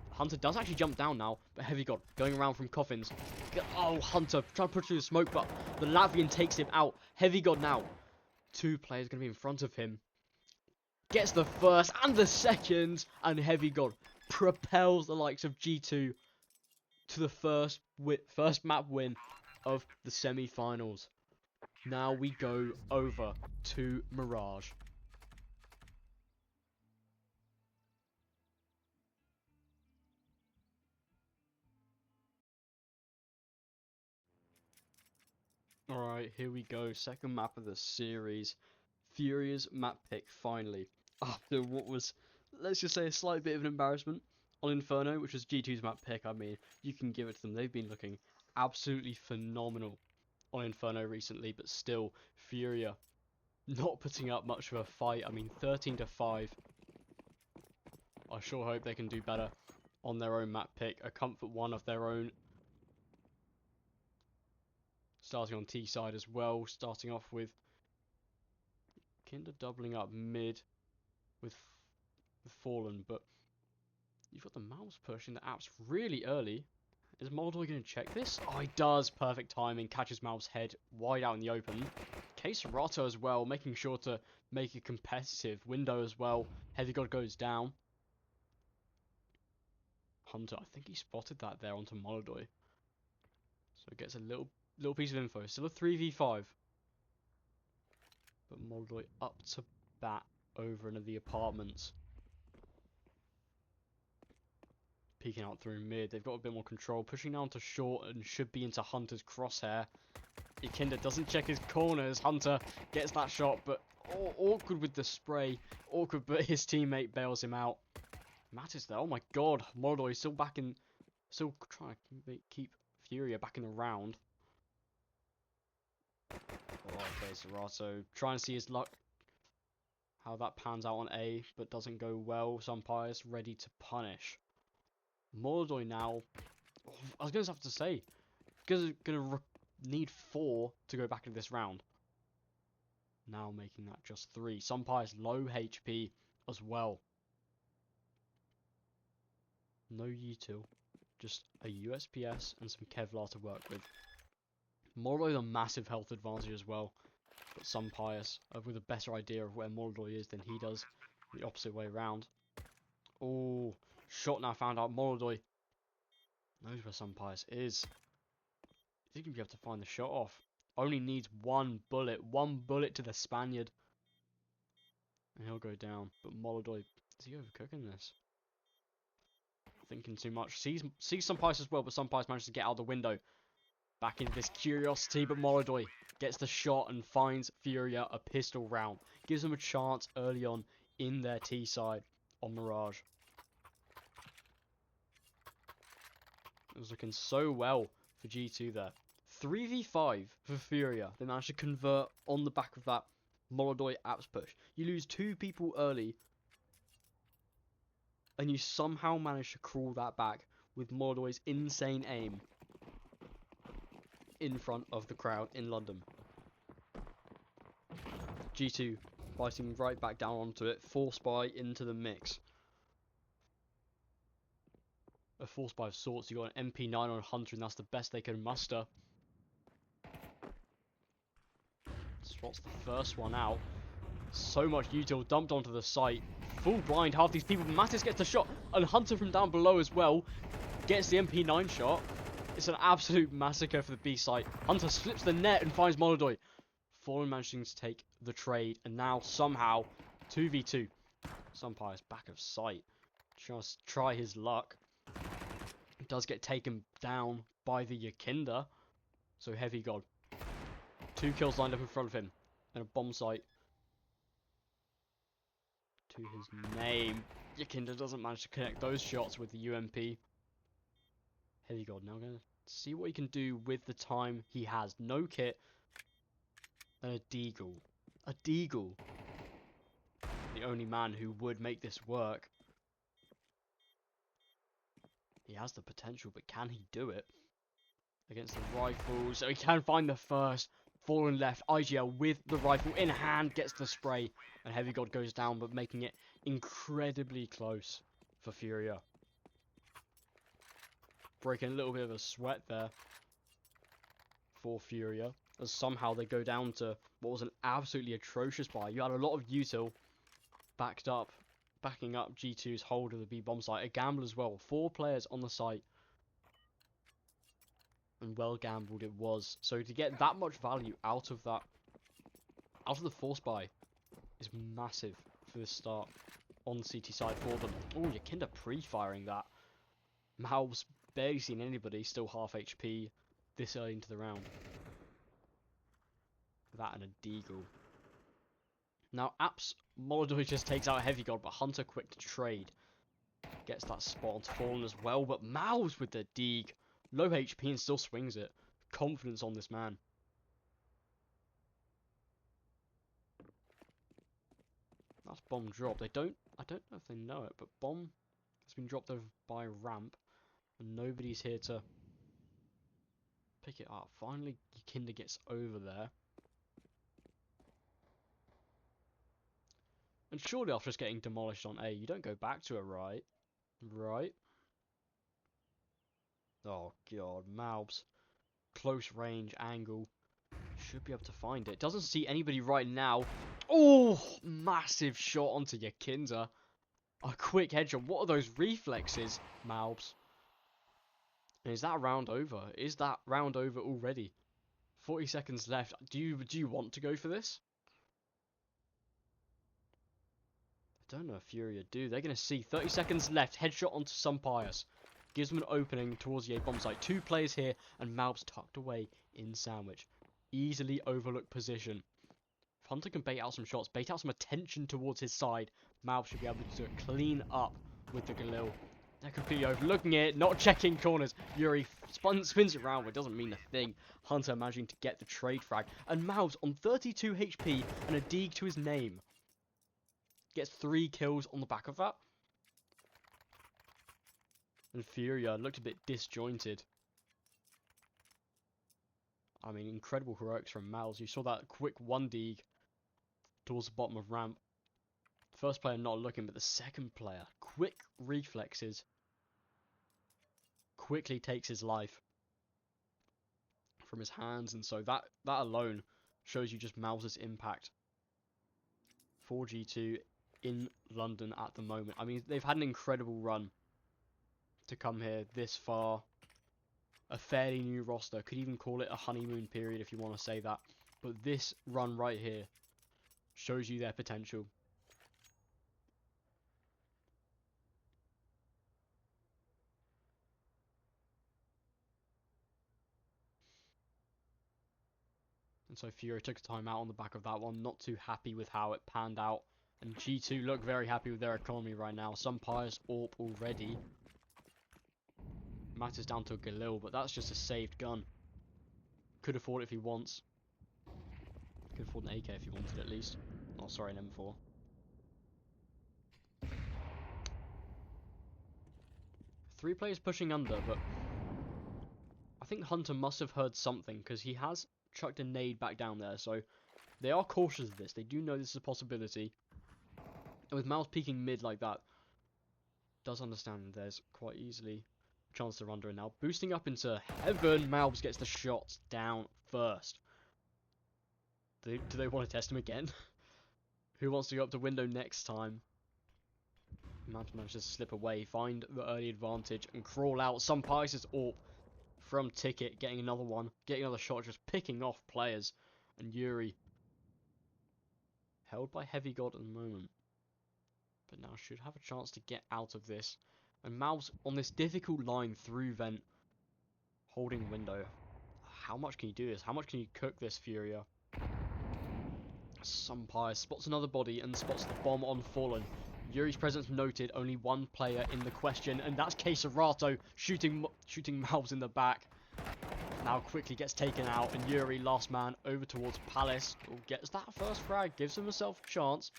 Hunter does actually jump down now, but Heavy God going around from coffins. Oh, Hunter trying to push through the smoke, but the Latvian takes him out. Heavy God now. 2 players going to be in front of him. Gets the first and the second, and Heavy God propels the likes of G2 to the first map win of the semi-finals. Now we go over to Mirage. Alright, here we go. Second map of the series. Furia's map pick, finally. After what was, let's just say, a slight bit of an embarrassment on Inferno, which was G2's map pick. I mean, you can give it to them. They've been looking absolutely phenomenal on Inferno recently, but still, Furia not putting up much of a fight. I mean, 13-5. I sure hope they can do better on their own map pick. A comfort one of their own. Starting on T side as well. Starting off with Kinder doubling up mid with Fallen, but you've got the mouse pushing the apps really early. Is Moldoy going to check this? Oh, he does. Perfect timing. Catches Mal's head wide out in the open. Caserato as well, making sure to make a competitive window as well. Heavy God goes down. Hunter, I think he spotted that there onto Moldoy. So it gets a little piece of info. Still a 3v5. But Moldoy up to bat over into the apartments. Peeking out through mid. They've got a bit more control. Pushing down to short and should be into Hunter's crosshair. Yakinda doesn't check his corners. Hunter gets that shot, but awkward with the spray. Awkward, but his teammate bails him out. Mattis there. Oh my god. Moldoy still back in. Still trying to keep Furia back in the round. Oh, okay, Serato trying to see his luck. How that pans out on A, but doesn't go well. Sumpires ready to punish. Moldoy now. I was going to have to say, because going to need 4 to go back into this round. Now making that just 3. Sumpires low HP as well. No U2, just a USPS and some Kevlar to work with. Moldoy a massive health advantage as well, but Sumpires with a better idea of where Moldoy is than he does, the opposite way around. Oh, shot now found out. Molodoy knows where Sunpius is. Is he going to be able to find the shot off? Only needs one bullet to the Spaniard. And he'll go down. But Molodoy, is he overcooking this? Thinking too much. Sees Sunpius as well, but Sunpius manages to get out the window. Back into this curiosity, but Molodoy gets the shot and finds Furia a pistol round. Gives them a chance early on in their T side on Mirage. It was looking so well for G2 there. 3v5 for Furia. They managed to convert on the back of that Molodoy apps push. You lose 2 people early, and you somehow manage to crawl that back with Molodoy's insane aim in front of the crowd in London. G2 biting right back down onto it. Force buy into the mix. A force buy of sorts. You got an MP9 on Hunter, and that's the best they can muster. Spots the first one out. So much util dumped onto the site. Full blind, half these people. Mattis gets the shot, and Hunter from down below as well gets the MP9 shot. It's an absolute massacre for the B site. Hunter slips the net and finds Molodoy. Fallen managing to take the trade, and now somehow 2v2. Sunpius back of sight. Just try his luck. Does get taken down by the Yakinda. So Heavy God. 2 kills lined up in front of him. And a bomb site to his name. Yakinda doesn't manage to connect those shots with the UMP. Heavy God now going to see what he can do with the time he has. No kit. And a Deagle. A Deagle. The only man who would make this work. He has the potential, but can he do it? Against the rifles. So he can find the first. Fallen left. IGL with the rifle in hand gets the spray. And Heavy God goes down, but making it incredibly close for Furia. Breaking a little bit of a sweat there for Furia. As somehow they go down to what was an absolutely atrocious buy. You had a lot of util backing up G2's hold of the B bomb site. A gamble as well. 4 players on the site. And well gambled it was. So to get that much value out of the force buy is massive for the start on the CT side for them. Oh, Yakinda pre-firing that. Mal's barely seen anybody, still half HP this early into the round. That and a Deagle. Now, Apps Molodoy just takes out a Heavy God, but Hunter quick to trade. Gets that spot onto Fallen as well, but Mal's with the Deag. Low HP and still swings it. Confidence on this man. That's bomb dropped. I don't know if they know it, but bomb has been dropped over by ramp, and nobody's here to pick it up. Finally, Yakinda gets over there. And surely after just getting demolished on A, you don't go back to it, right? Right? Oh god, Malbs. Close range angle. Should be able to find it. Doesn't see anybody right now. Oh, massive shot onto Yakinda. A quick headshot. What are those reflexes, Malbs? And is that round over? Is that round over already? 40 seconds left. Do you want to go for this? I don't know if Furia do. They're going to see 30 seconds left. Headshot onto Sunpius. Gives them an opening towards the A bomb site. 2 players here, and Malbs tucked away in sandwich. Easily overlooked position. If Hunter can bait out some shots, bait out some attention towards his side, Malbs should be able to clean up with the Galil. They're completely overlooking it, not checking corners. Yuri spins it around, but it doesn't mean a thing. Hunter managing to get the trade frag. And Malbs on 32 HP and a Deag to his name. Gets 3 kills on the back of that. And Furia looked a bit disjointed. I mean, incredible heroics from Malbs. You saw that quick 1 Deag towards the bottom of ramp. First player not looking, but the second player, quick reflexes. Quickly takes his life from his hands, and so that alone shows you just Malbs' impact for G2 in London at the moment. I mean, they've had an incredible run to come here this far. A fairly new roster. Could even call it a honeymoon period if you want to say that. But this run right here shows you their potential. And so Furia took a time out on the back of that one. Not too happy with how it panned out. And G2 look very happy with their economy right now. Some Pious AWP already. Matters down to a Galil, but that's just a saved gun. Could afford it if he wants. Could afford an AK if he wanted at least. Oh, sorry, an M4. 3 players pushing under, but I think Hunter must have heard something because he has chucked a nade back down there. So they are cautious of this. They do know this is a possibility. And with Mouse peeking mid like that, does understand there's quite easily a chance to run under. And now boosting up into heaven, Malbs gets the shots down first. Do they want to test him again? Who wants to go up to window next time? Mountain manages to slip away, find the early advantage, and crawl out. Some Pious' AWP from Ticket, getting another one, getting another shot, just picking off players. And Yuri, held by Heavy God at the moment, but now should have a chance to get out of this. And Mal's on this difficult line through vent, holding window. How much can you do this? How much can you cook this, Furia? Some Pious spots another body and spots the bomb on Fallen. Yuri's presence noted, only one player in the question, and that's Keserato shooting Malbs in the back. Now quickly gets taken out, and Yuri, last man, over towards Palace. Gets that first frag, gives himself a chance.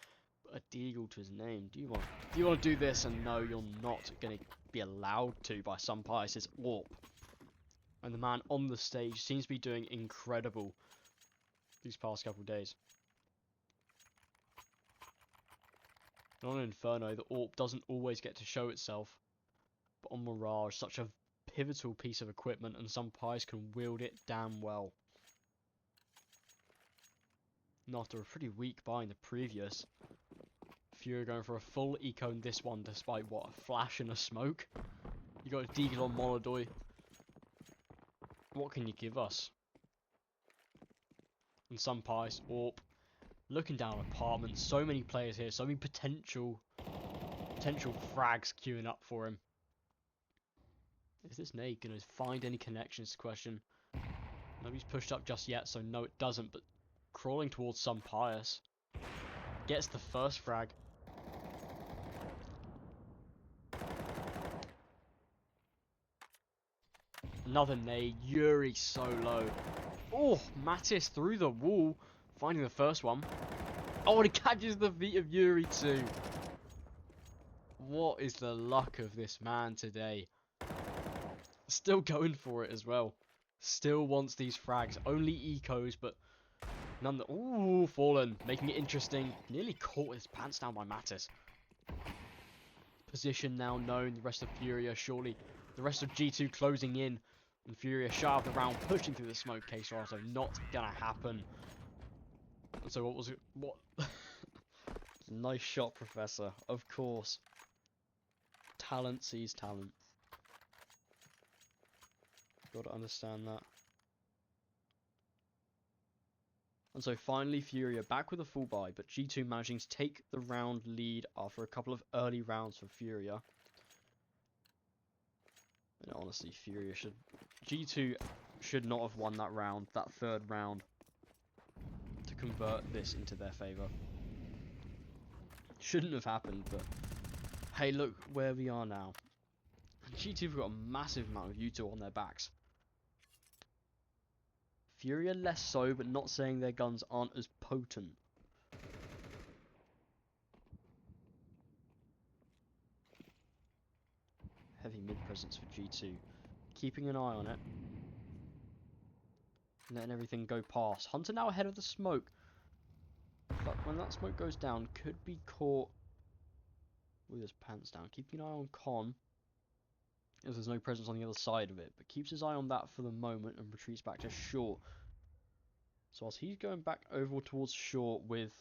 But a deagle to his name. Do you want to do this? And no, you're not going to be allowed to by some Pious' AWP. And the man on the stage seems to be doing incredible these past couple of days. On Inferno, the AWP doesn't always get to show itself, but on Mirage, such a pivotal piece of equipment, and some Pious can wield it damn well. And after a pretty weak buy in the previous, Fury going for a full eco in this one, despite what, a flash and a smoke. You got a deagle on Molodoy. What can you give us? And some Pious AWP. Looking down apartments, so many players here, so many potential frags queuing up for him. Is this nade going to find any connections? The question. Nobody's pushed up just yet, so no, it doesn't. But crawling towards some Pious, gets the first frag. Another nade. Yuri so low. Oh, Mattis through the wall, finding the first one. Oh, and he catches the feet of Yuri too. What is the luck of this man today? Still going for it as well. Still wants these frags. Only ecos, but none that. Ooh, Fallen. Making it interesting. Nearly caught his pants down by Mattis. Position now known. The rest of Furia surely. The rest of G2 closing in. And Furia shy of the round, pushing through the smoke case. So not gonna happen. So what was it? What? Nice shot, Professor. Of course. Talent sees talent. Got to understand that. And so finally Furia back with a full buy, but G2 managing to take the round lead after a couple of early rounds for Furia. And honestly, G2 should not have won that round, that third round, to convert this into their favour. Shouldn't have happened, but hey, look where we are now. G2 have got a massive amount of U2 on their backs. Furia less so, but not saying their guns aren't as potent. Heavy mid presence for G2. Keeping an eye on it. Letting everything go past. Hunter now ahead of the smoke. But when that smoke goes down, could be caught with his pants down. Keeping an eye on Con, as there's no presence on the other side of it. But keeps his eye on that for the moment and retreats back to short. So as he's going back over towards short with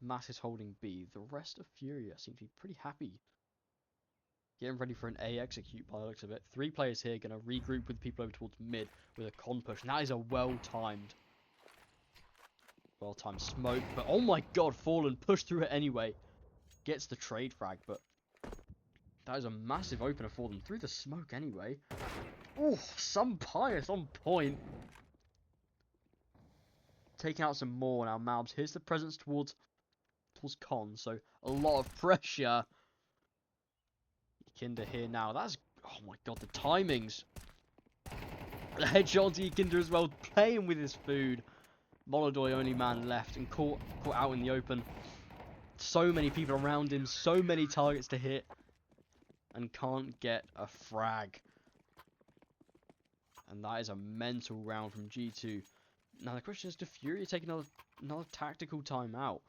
Matt is holding B. The rest of Furia seem to be pretty happy. Getting ready for an A execute by the looks of it. 3 players here going to regroup with people over towards mid with a con push. And that is a well-timed smoke. But oh my god, Fallen pushed through it anyway. Gets the trade frag, but that is a massive opener for them. Through the smoke anyway. Oh, some pious on point. Taking out some more now, Malbs. Here's the presence towards Con, so a lot of pressure. Kinder here now. That's, oh my god, the timings. The headshot to Kinder as well, playing with his food. Molodoi only man left and caught out in the open. So many people around him, so many targets to hit, and can't get a frag. And that is a mental round from G2. Now the question is, do Furia take another tactical timeout?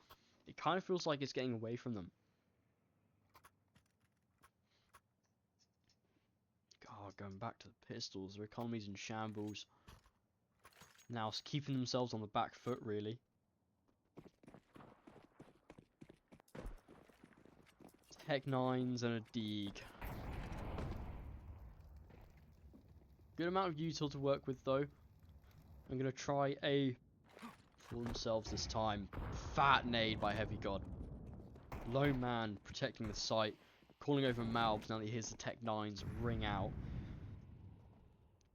It kind of feels like it's getting away from them. God, going back to the pistols, their economy's in shambles. Now keeping themselves on the back foot, really. Tech 9s and a Deeg. Good amount of util to work with though. I'm going to try A for themselves this time. Fat nade by Heavy God. Lone man protecting the site. Calling over Malbs now that he hears the Tech 9s ring out.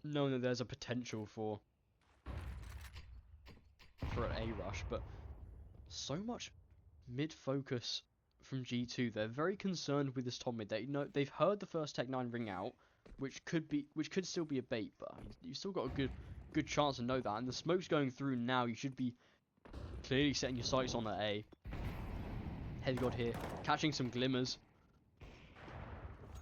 Knowing that there's a potential for an A rush, but so much mid focus from G2. They're very concerned with this top mid. They've heard the first Tech 9 ring out, which could still be a bait, but you've still got a good chance to know that. And the smoke's going through now. You should be clearly setting your sights on the A. Heavy God here, catching some glimmers.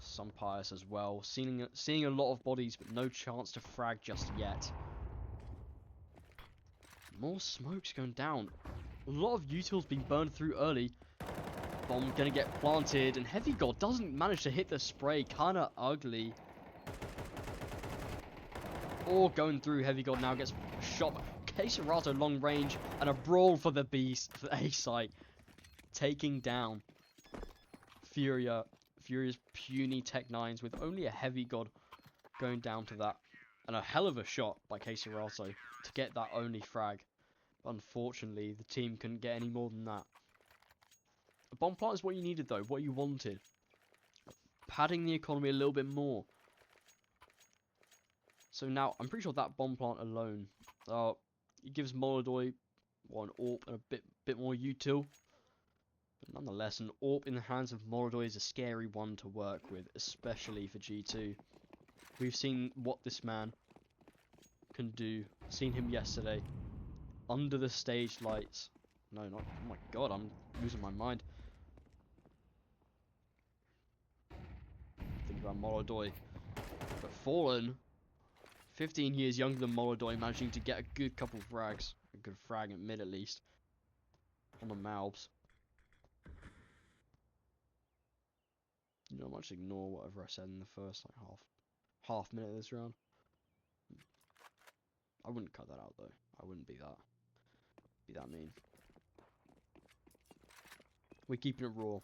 Some pious as well. Seeing a lot of bodies, but no chance to frag just yet. More smokes going down. A lot of util's been burned through early. Bomb gonna get planted, and Heavy God doesn't manage to hit the spray. Kinda ugly. Or going through, Heavy God now gets shot. Queserato long range, and a brawl for the beast, for the A site. Taking down Furia's puny Tech 9s with only a Heavy God going down to that. And a hell of a shot by Queserato to get that only frag. Unfortunately, the team couldn't get any more than that. A bomb plant is what you needed though, what you wanted. Padding the economy a little bit more. So now, I'm pretty sure that bomb plant alone, it gives Molodoi an AWP and a bit more util. But nonetheless, an AWP in the hands of Molodoi is a scary one to work with, especially for G2. We've seen what this man can do. Seen him yesterday. Under the stage lights. No, not... Oh my god, I'm losing my mind. Think about Molodoi. But Fallen, 15 years younger than Molodoi, managing to get a good couple of frags. A good frag at mid at least. On the Malbs. You know, I'll just ignore whatever I said in the first half minute of this round. I wouldn't cut that out though. I wouldn't be that mean. We're keeping it raw.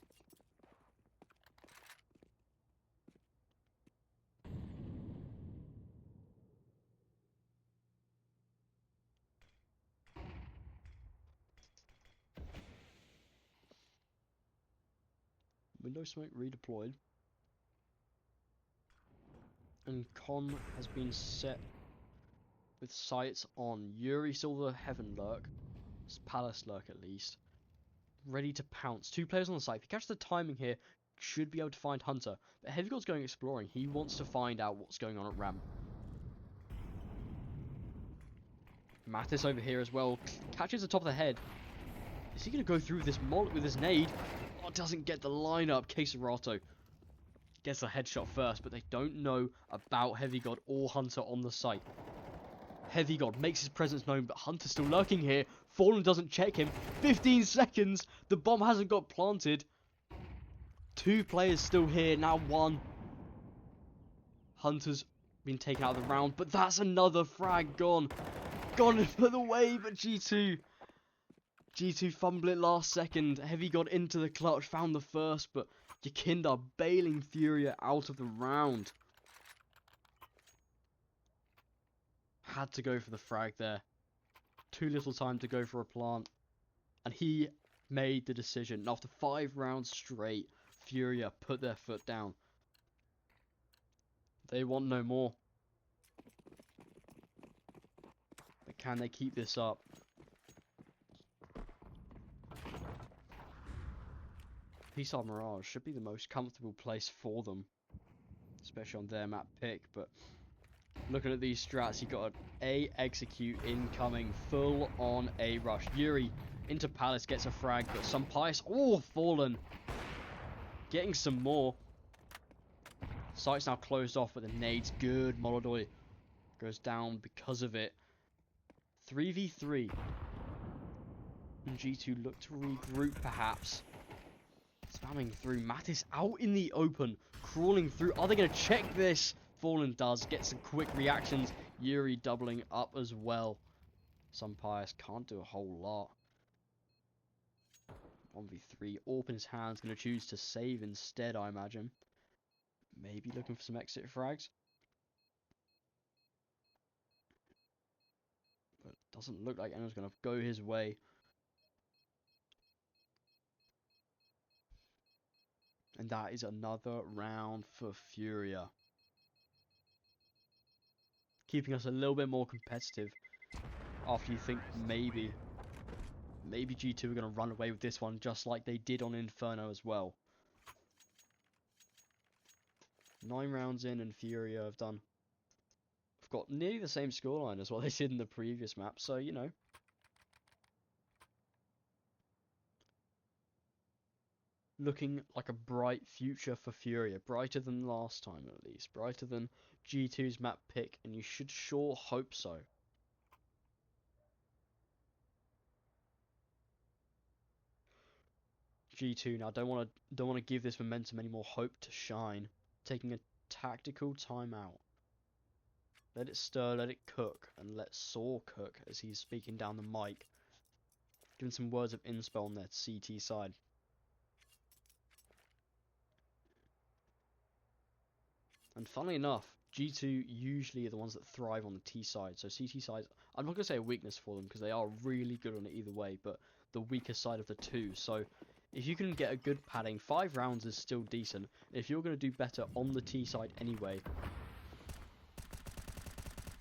Window smoke redeployed. And Con has been set with sights on Yuri, Silver, Heaven Lurk. Palace Lurk at least. Ready to pounce. 2 players on the site. If you catch the timing here, should be able to find Hunter. But Heavy God's going exploring. He wants to find out what's going on at ramp. Mattis over here as well. Catches the top of the head. Is he going to go through this with this nade? Oh, doesn't get the lineup. Queserato gets a headshot first, but they don't know about Heavy God or Hunter on the site. Heavy God makes his presence known, but Hunter's still lurking here. Fallen doesn't check him. 15 seconds. The bomb hasn't got planted. 2 players still here. Now 1. Hunter's been taken out of the round, but that's another frag gone. Gone for the wave at G2. G2 fumble it last second. Heavy got into the clutch, found the first, but Yakinda bailing Furia out of the round. Had to go for the frag there. Too little time to go for a plant. And he made the decision. And after 5 rounds straight, Furia put their foot down. They want no more. But can they keep this up? Peace Mirage should be the most comfortable place for them. Especially on their map pick. But looking at these strats, he got an A execute incoming. Full on A rush. Yuri into Palace, gets a frag. But some Pious. Oh, fallen. Getting some more. Site's now closed off, but the nade's good. Molodoy goes down because of it. 3v3. And G2 look to regroup, perhaps. Spamming through. Mattis out in the open. Crawling through. Are they going to check this? Fallen does. Get some quick reactions. Yuri doubling up as well. Some Pious can't do a whole lot. 1v3. Orp in his hands. Going to choose to save instead, I imagine. Maybe looking for some exit frags. But it doesn't look like anyone's going to go his way. And that is another round for Furia. Keeping us a little bit more competitive. After you think maybe G2 are going to run away with this one just like they did on Inferno as well. 9 rounds in and Furia have got nearly the same scoreline as what they did in the previous map, so you know. Looking like a bright future for Furia. Brighter than last time at least. Brighter than G2's map pick, and you should sure hope so. G2 now don't want to give this momentum any more hope to shine. Taking a tactical timeout. Let it stir, let it cook, and let Saw cook as he's speaking down the mic. Giving some words of inspo on their CT side. And funnily enough, G2 usually are the ones that thrive on the T side. So CT sides, I'm not going to say a weakness for them because they are really good on it either way, but the weaker side of the two. So if you can get a good padding, 5 rounds is still decent. If you're going to do better on the T side anyway,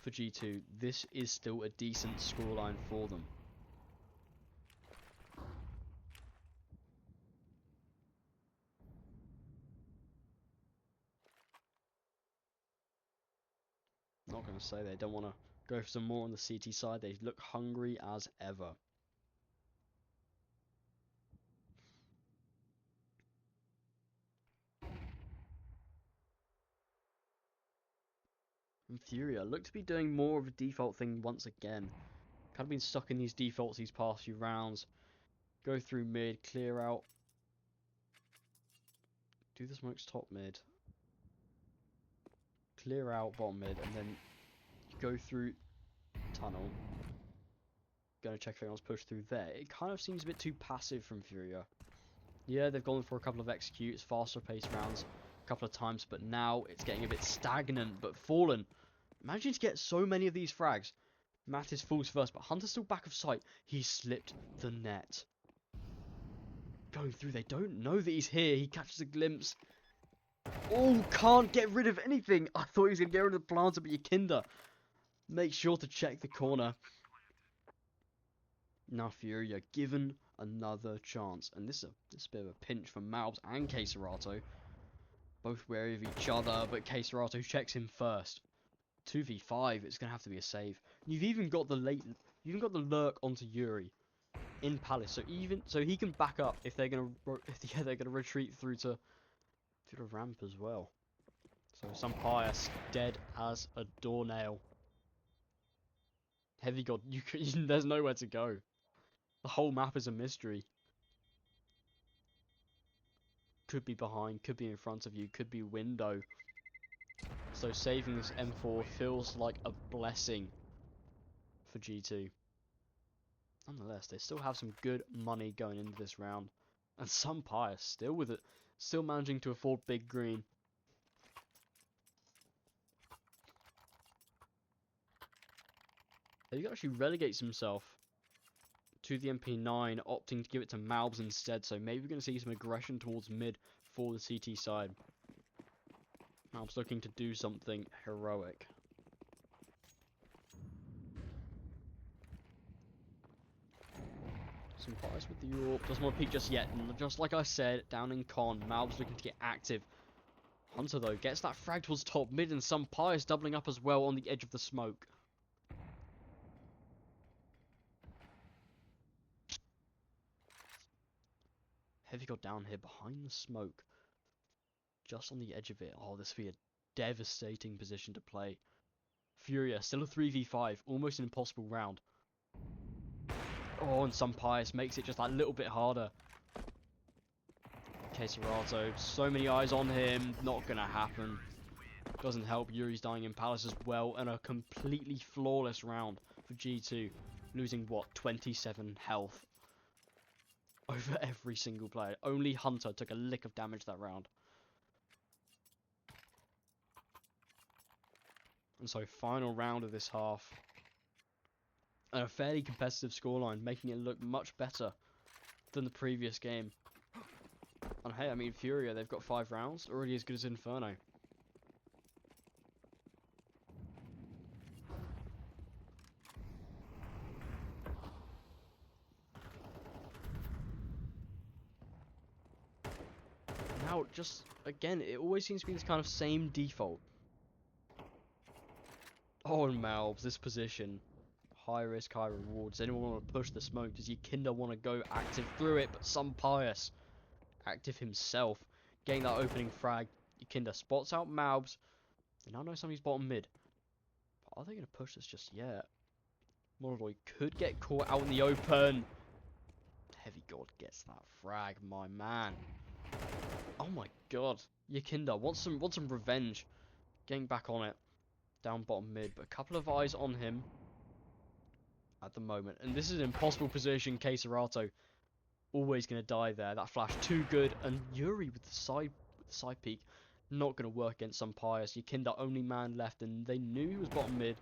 for G2, this is still a decent scoreline for them. Not going to say they don't want to go for some more on the CT side. They look hungry as ever. And Furia look to be doing more of a default thing once again. Kind of been stuck in these defaults these past few rounds. Go through mid, clear out. Do the smokes top mid. Clear out bottom mid, and then go through tunnel. Gonna check if anyone's pushed through there. It kind of seems a bit too passive from Furia. Yeah, they've gone for a couple of executes, faster paced rounds a couple of times, but now it's getting a bit stagnant. But Fallen, managing to get so many of these frags. Mattis falls first, but Hunter's still back of sight. He slipped the net. Going through, they don't know that he's here. He catches a glimpse. Oh, can't get rid of anything. I thought he was going to get rid of the planter, but Yakinda make sure to check the corner. Now Furia given another chance. And this is a bit of a pinch for Malbs and Keserato. Both wary of each other, but Keserato checks him first. 2v5, it's going to have to be a save. You've even got the lurk onto Yuri in Palace, so he can back up if they're going to retreat through to the ramp as well. So some Pious dead as a doornail. Heavy God, there's nowhere to go. The whole map is a mystery. Could be behind, could be in front of you, could be window. So saving this M4 feels like a blessing for G2. nonetheless, they still have some good money going into this round. And some Pious still with it, still managing to afford big green. He actually relegates himself to the MP9, opting to give it to Malbs instead. So maybe we're going to see some aggression towards mid for the CT side. Malbs looking to do something heroic. Some Pious with the York. Doesn't want to peek just yet. And just like I said, down in con, Malbs looking to get active. Hunter, though, gets that frag towards top mid, and some Pious doubling up as well on the edge of the smoke. Heavy got down here behind the smoke. Just on the edge of it. Oh, this would be a devastating position to play. Furia, still a 3v5. Almost an impossible round. Oh, and some Pious makes it just that little bit harder. Serato, so many eyes on him. Not going to happen. Doesn't help. Yuri's dying in Palace as well. And a completely flawless round for G2. Losing, what, 27 health over every single player. Only Hunter took a lick of damage that round. And so, final round of this half. And a fairly competitive scoreline, making it look much better than the previous game. And hey, I mean, Furia, they've got 5 rounds. Already as good as Inferno. Now, just, again, it always seems to be this kind of same default. Oh, and Malbs, this position. High risk, high reward. Does anyone want to push the smoke? Does Yikinda want to go active through it? But some Pious. Active himself. Getting that opening frag. Yikinda spots out Malbs. They now know somebody's bottom mid. But are they going to push this just yet? Morodoy could get caught out in the open. Heavy God gets that frag, my man. Oh my god. Yikinda wants some revenge. Getting back on it. Down bottom mid. But a couple of eyes on him at the moment. And this is an impossible position. Serato always going to die there. That flash too good. And Yuri with the side peek. Not going to work against some Pious. Yikinda only man left. And they knew he was bottom mid.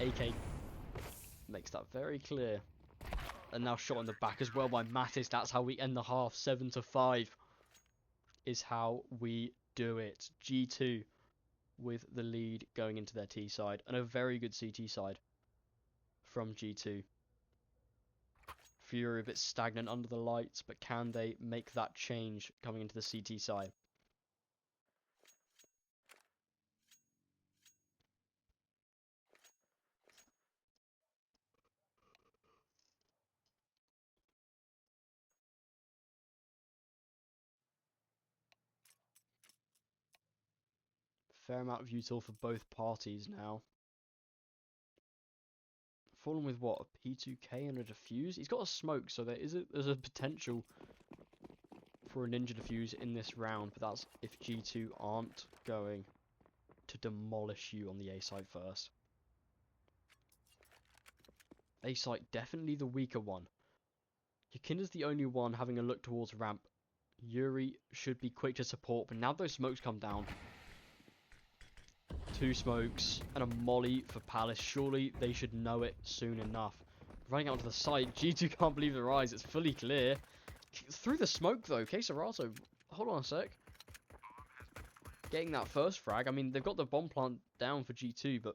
AK makes that very clear. And now shot in the back as well by Mattis. That's how we end the half. 7-5 is how we do it. G2 with the lead going into their T side. And a very good CT side from G2. Fury a bit stagnant under the lights, but can they make that change coming into the CT side? Fair amount of util for both parties now. Fallen with what, a P2K and a defuse? He's got a smoke, so there's a potential for a ninja defuse in this round, but that's if G2 aren't going to demolish you on the A side first. A side definitely the weaker one. Yikinda's the only one having a look towards ramp. Yuri should be quick to support, but now those smokes come down. 2 smokes and a molly for Palace. Surely they should know it soon enough. Running out to the side. G2 can't believe their eyes. It's fully clear. Through the smoke though. Serato. Hold on a sec. Getting that first frag. I mean, they've got the bomb plant down for G2, but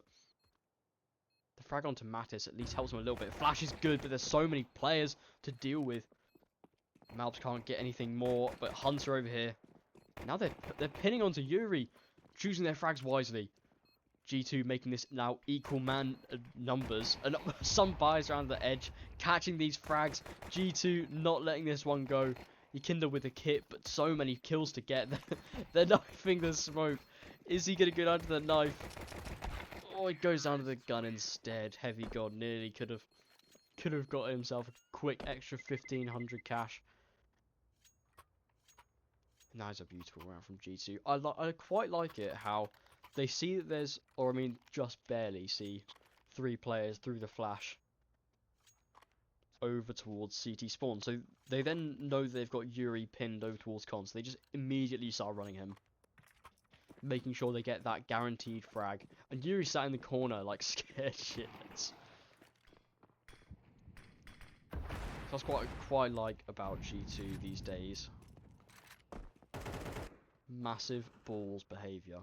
the frag onto Mattis at least helps them a little bit. Flash is good, but there's so many players to deal with. Malbs can't get anything more, but Hunter over here. Now they're pinning onto Yuri. Choosing their frags wisely. G2 making this now equal man numbers. And some buys around the edge. Catching these frags. G2 not letting this one go. Yikinda with a kit, but so many kills to get. They're knifing the smoke. Is he going to go down to the knife? Oh, he goes down to the gun instead. Heavy God nearly could have got himself a quick extra 1500 cash. That is a beautiful round from G2. I quite like it how they see that there's, or I mean just barely see 3 players through the flash. over towards CT spawn. So they then know they've got Yuri pinned over towards Con, so they just immediately start running him, making sure they get that guaranteed frag. And Yuri sat in the corner like scared shitless. That's quite like about G2 these days. Massive balls behaviour.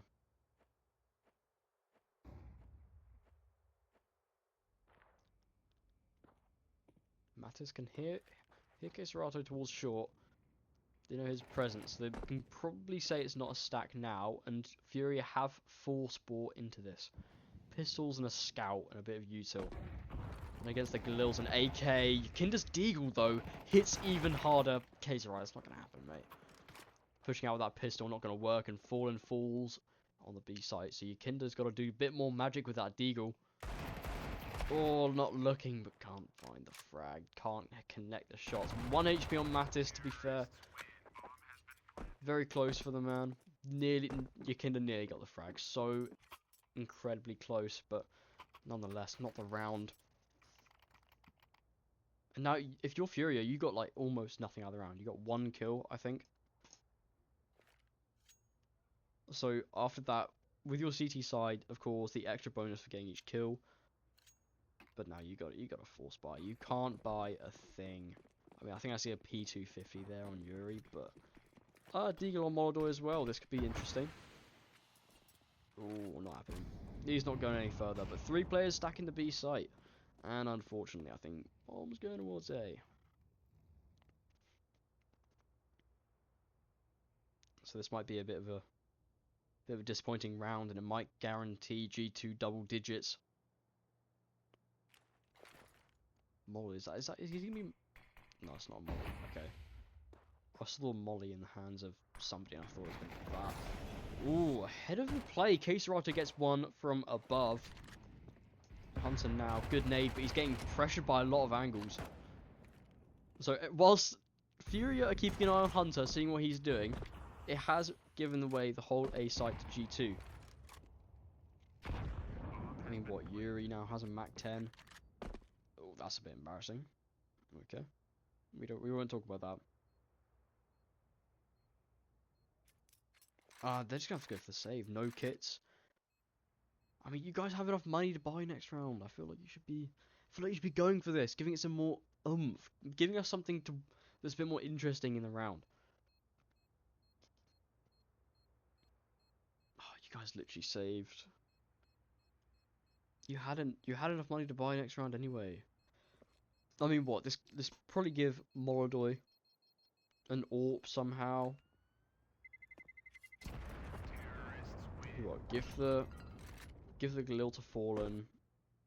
Mattis can hear Keserato towards short. They know his presence. They can probably say it's not a stack now, and Furia have force bought into this. Pistols and a scout and a bit of util. And against the Galils and AK, Kinder's Deagle though hits even harder. Keserato, it's not going to happen, mate. Pushing out with that pistol, not going to work, and Fallen falls on the B site. So Kinder's got to do a bit more magic with that Deagle. Oh, not looking, but can't find the frag. Can't connect the shots. 1 HP on Mattis, to be fair. Very close for the man. Yakinda nearly got the frag. So incredibly close, but nonetheless, not the round. And now, if you're Furia, you got like almost nothing out of the round. You got 1 kill, I think. So after that, with your CT side, of course, the extra bonus for getting each kill. But now you got a force buy. You can't buy a thing. I mean, I think I see a P250 there on Yuri, but Deagle on Molodor as well. This could be interesting. Oh, not happening. He's not going any further. But 3 players stacking the B site, and unfortunately, I think Bomb's going towards A. So this might be a bit of a disappointing round, and it might guarantee G2 double digits. Molly, is he gonna be? No, it's not a Molly. Okay. I saw Molly in the hands of somebody, and I thought it was gonna be that. Ooh, ahead of the play. Keserato gets one from above. Hunter now, good nade, but he's getting pressured by a lot of angles. So whilst Furia are keeping an eye on Hunter, seeing what he's doing, it has given away the whole A site to G2. I mean, what, Yuri now has a Mac 10. Oh, that's a bit embarrassing. Okay. We won't talk about that. They're just gonna have to go for the save. No kits. I mean, you guys have enough money to buy next round. I feel like you should be going for this, giving it some more oomph, giving us something that's a bit more interesting in the round. Oh, you guys literally saved. You had enough money to buy next round anyway. I mean, what, this probably give Morodoy an AWP somehow. What, give the Galil to Fallen.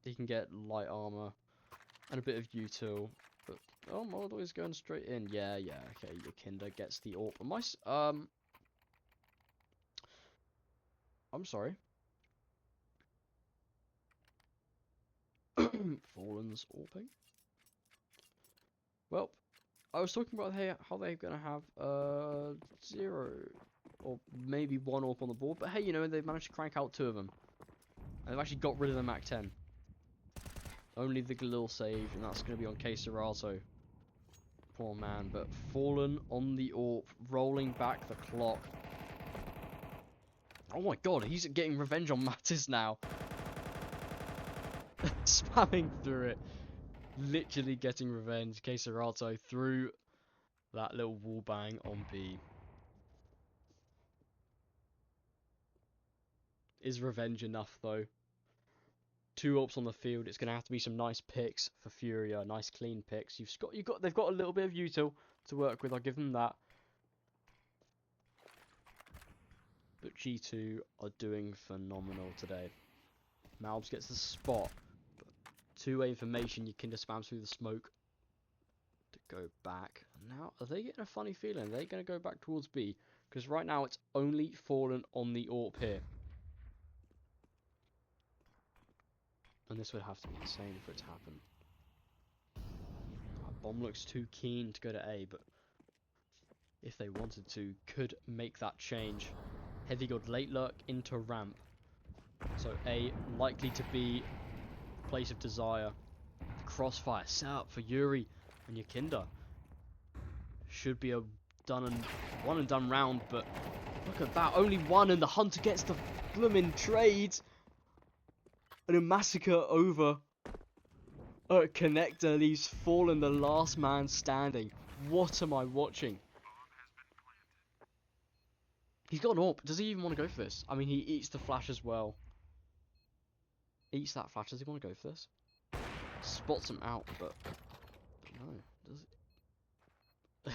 He can get light armor and a bit of util. But oh, Morodoy's going straight in. Yeah, okay, Yakinda gets the AWP. I'm sorry. Fallen's AWPing. Well, I was talking about how they're gonna have 0 or maybe 1 AWP on the board, but hey, you know, they've managed to crank out 2 of them. And they've actually got rid of the Mac 10. Only the Galil saved, and that's gonna be on Keserato. Poor man, but Fallen on the AWP, rolling back the clock. Oh my god, he's getting revenge on Mattis now. Spamming through it. Literally getting revenge. Keserato through that little wall bang on B. Is revenge enough though? 2 AWPs on the field. It's gonna have to be some nice picks for Furia. Nice clean picks. They've got a little bit of util to work with. I'll give them that. But G2 are doing phenomenal today. Malbs gets the spot. But 2-way information, Yakinda spams through the smoke to go back. Now, are they getting a funny feeling? Are they going to go back towards B? Because right now it's only Fallen on the AWP here. And this would have to be insane for it to happen. Bomb looks too keen to go to A, but if they wanted to, could make that change. Heavy God late lurk into ramp. So A likely to be place of desire. Crossfire set up for Yuri. And Yakinda should be a one and done round, but look at that, only one, and the Hunter gets the blooming trade. And a massacre over Connector leaves Fallen the last man standing. What am I watching? He's got an AWP. Does he even want to go for this? I mean, he eats the flash as well. Eats that flash. Does he want to go for this? Spots him out, but no. Does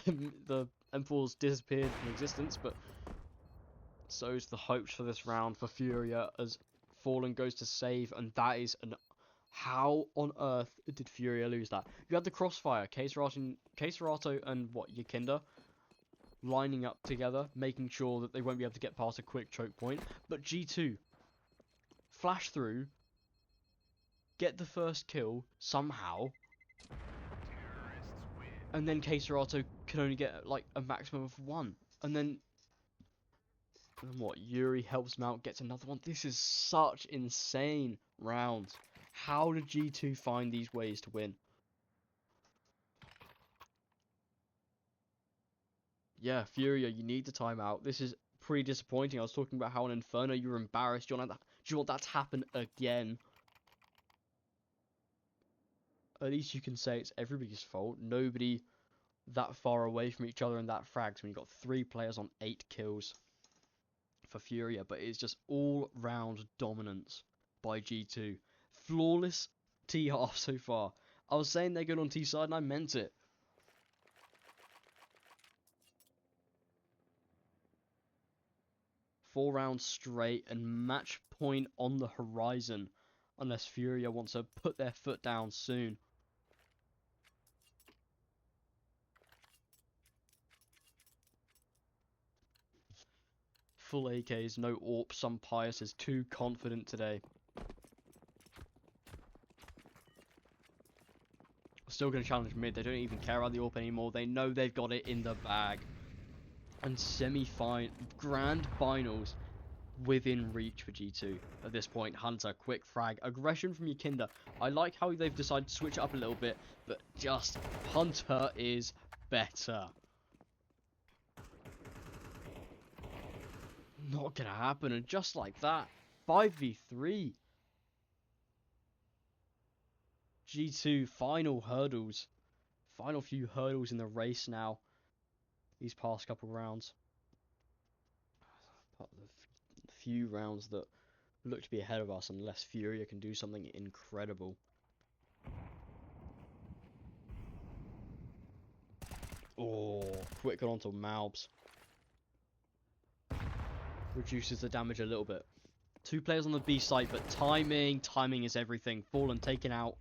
it? The M4's disappeared from existence, but so's the hopes for this round for Furia as Fallen goes to save, and that is an... How on earth did Furia lose that? You had the crossfire, Keserato and what, Yakinda lining up together, making sure that they won't be able to get past a quick choke point. But G2 flash through, get the first kill somehow, and then Keserato can only get like a maximum of one. And then what? Yuri helps him out, gets another one. This is such insane rounds. How did G2 find these ways to win? Yeah, Furia, you need the timeout. This is pretty disappointing. I was talking about how in Inferno you were embarrassed. Do you want that to happen again? At least you can say it's everybody's fault. Nobody that far away from each other in that frags when you got 3 players on 8 kills for Furia. But it's just all-round dominance by G2. Flawless T half so far. I was saying they're good on T side and I meant it. Four rounds straight and match point on the horizon, unless Furia wants to put their foot down soon. Full AKs, no AWP. Some Pius is too confident today. Still going to challenge mid. They don't even care about the AWP anymore. They know they've got it in the bag. And grand finals within reach for G2 at this point. Hunter, quick frag, aggression from Yakinda. I like how they've decided to switch it up a little bit, but just Hunter is better. Not gonna happen, and just like that, 5v3. G2 final hurdles. Final few hurdles in the race now. These past couple rounds. The few rounds that look to be ahead of us unless Furia can do something incredible. Oh, quick on onto Malbs. Reduces the damage a little bit. 2 players on the B site, but timing is everything. Fallen taken out.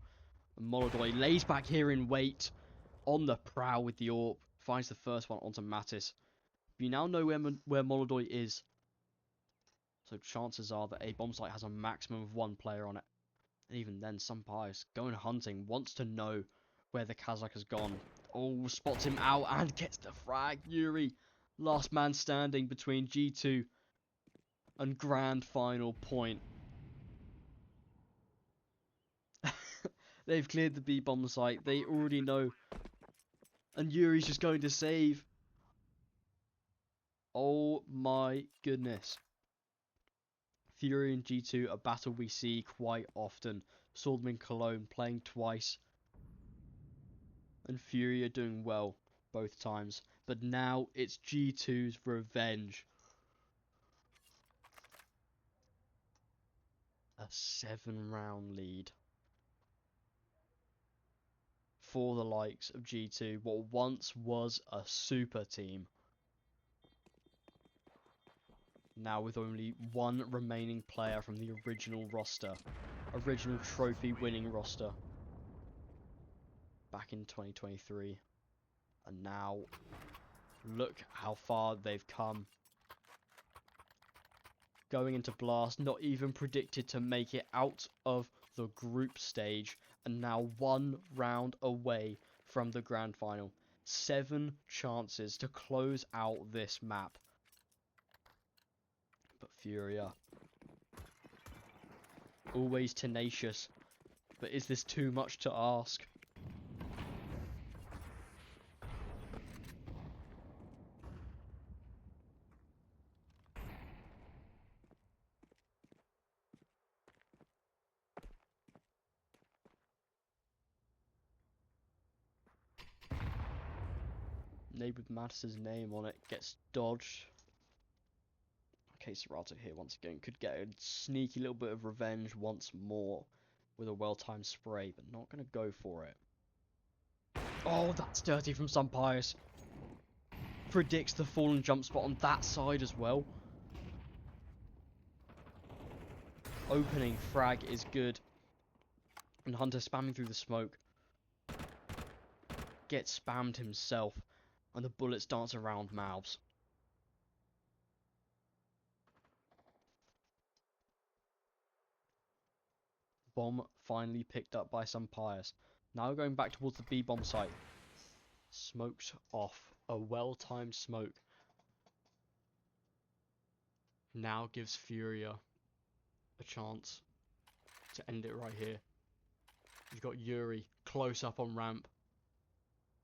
And Molodoi lays back here in wait. On the prowl with the AWP. Finds the first one onto Mattis. You now know where Molodoi is. So chances are that a bomb site has a maximum of 1 player on it. And even then, some bias going hunting wants to know where the Kazakh has gone. Oh, spots him out and gets the frag. Yuri, last man standing between G2 and grand final point. They've cleared the B bomb site. They already know. And Yuri's just going to save. Oh my goodness. Fury and G2, a battle we see quite often. Saw them in Cologne playing twice. And Fury are doing well both times. But now it's G2's revenge. A 7-round lead. For the likes of G2, what once was a super team. Now with only 1 remaining player from the original roster. Original trophy winning roster. Back in 2023. And now, look how far they've come. Going into Blast, not even predicted to make it out of the group stage. And now 1 round away from the grand final. 7 chances to close out this map. But Furia, always tenacious. But is this too much to ask? Nade with Mattis's name on it gets dodged. Okay, Serato here once again could get a sneaky little bit of revenge once more with a well-timed spray, but not going to go for it. Oh, that's dirty from Sunpius. Predicts the fallen jump spot on that side as well. Opening frag is good. And Hunter spamming through the smoke. Gets spammed himself. And the bullets dance around mouths. Bomb finally picked up by Sunpius. Now going back towards the B-bomb site. Smoked off. A well-timed smoke. Now gives Furia a chance to end it right here. You've got Yuri close up on ramp,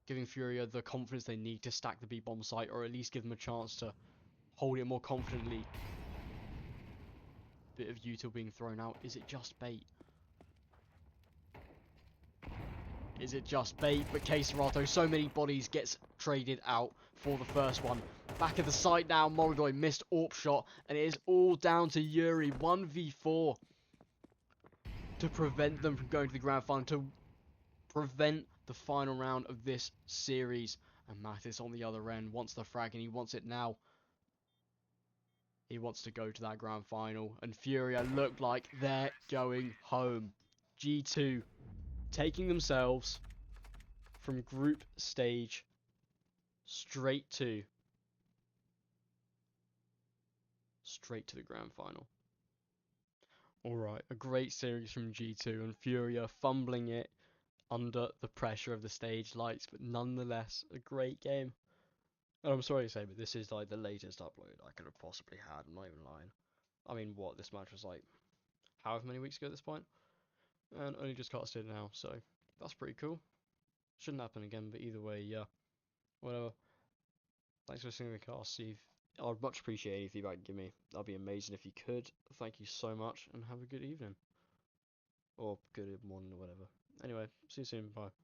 giving Furia the confidence they need to stack the B-bomb site, or at least give them a chance to hold it more confidently. Bit of util being thrown out. Is it just bait? Is it just bait? But Serato, so many bodies, gets traded out for the first one. Back at the site now, Morodoy missed AWP shot, and it is all down to Yuri, 1v4, to prevent them from going to the grand final, to prevent the final round of this series. And Mattis on the other end wants the frag, and he wants it now. He wants to go to that grand final, and Furia look like they're going home. G2 taking themselves from group stage straight to the grand final. Alright, a great series from G2, and Furia fumbling it under the pressure of the stage lights, but nonetheless a great game. And I'm sorry to say, but this is like the latest upload I could have possibly had. I'm not even lying. I mean, what, this match was like however many weeks ago at this point, and only just casted now, so that's pretty cool. Shouldn't happen again, but either way, yeah, whatever. Thanks for listening to the cast, Steve. I'd much appreciate any feedback you give me. That'd be amazing if you could. Thank you so much, and have a good evening. Or good morning, or whatever. Anyway, see you soon. Bye.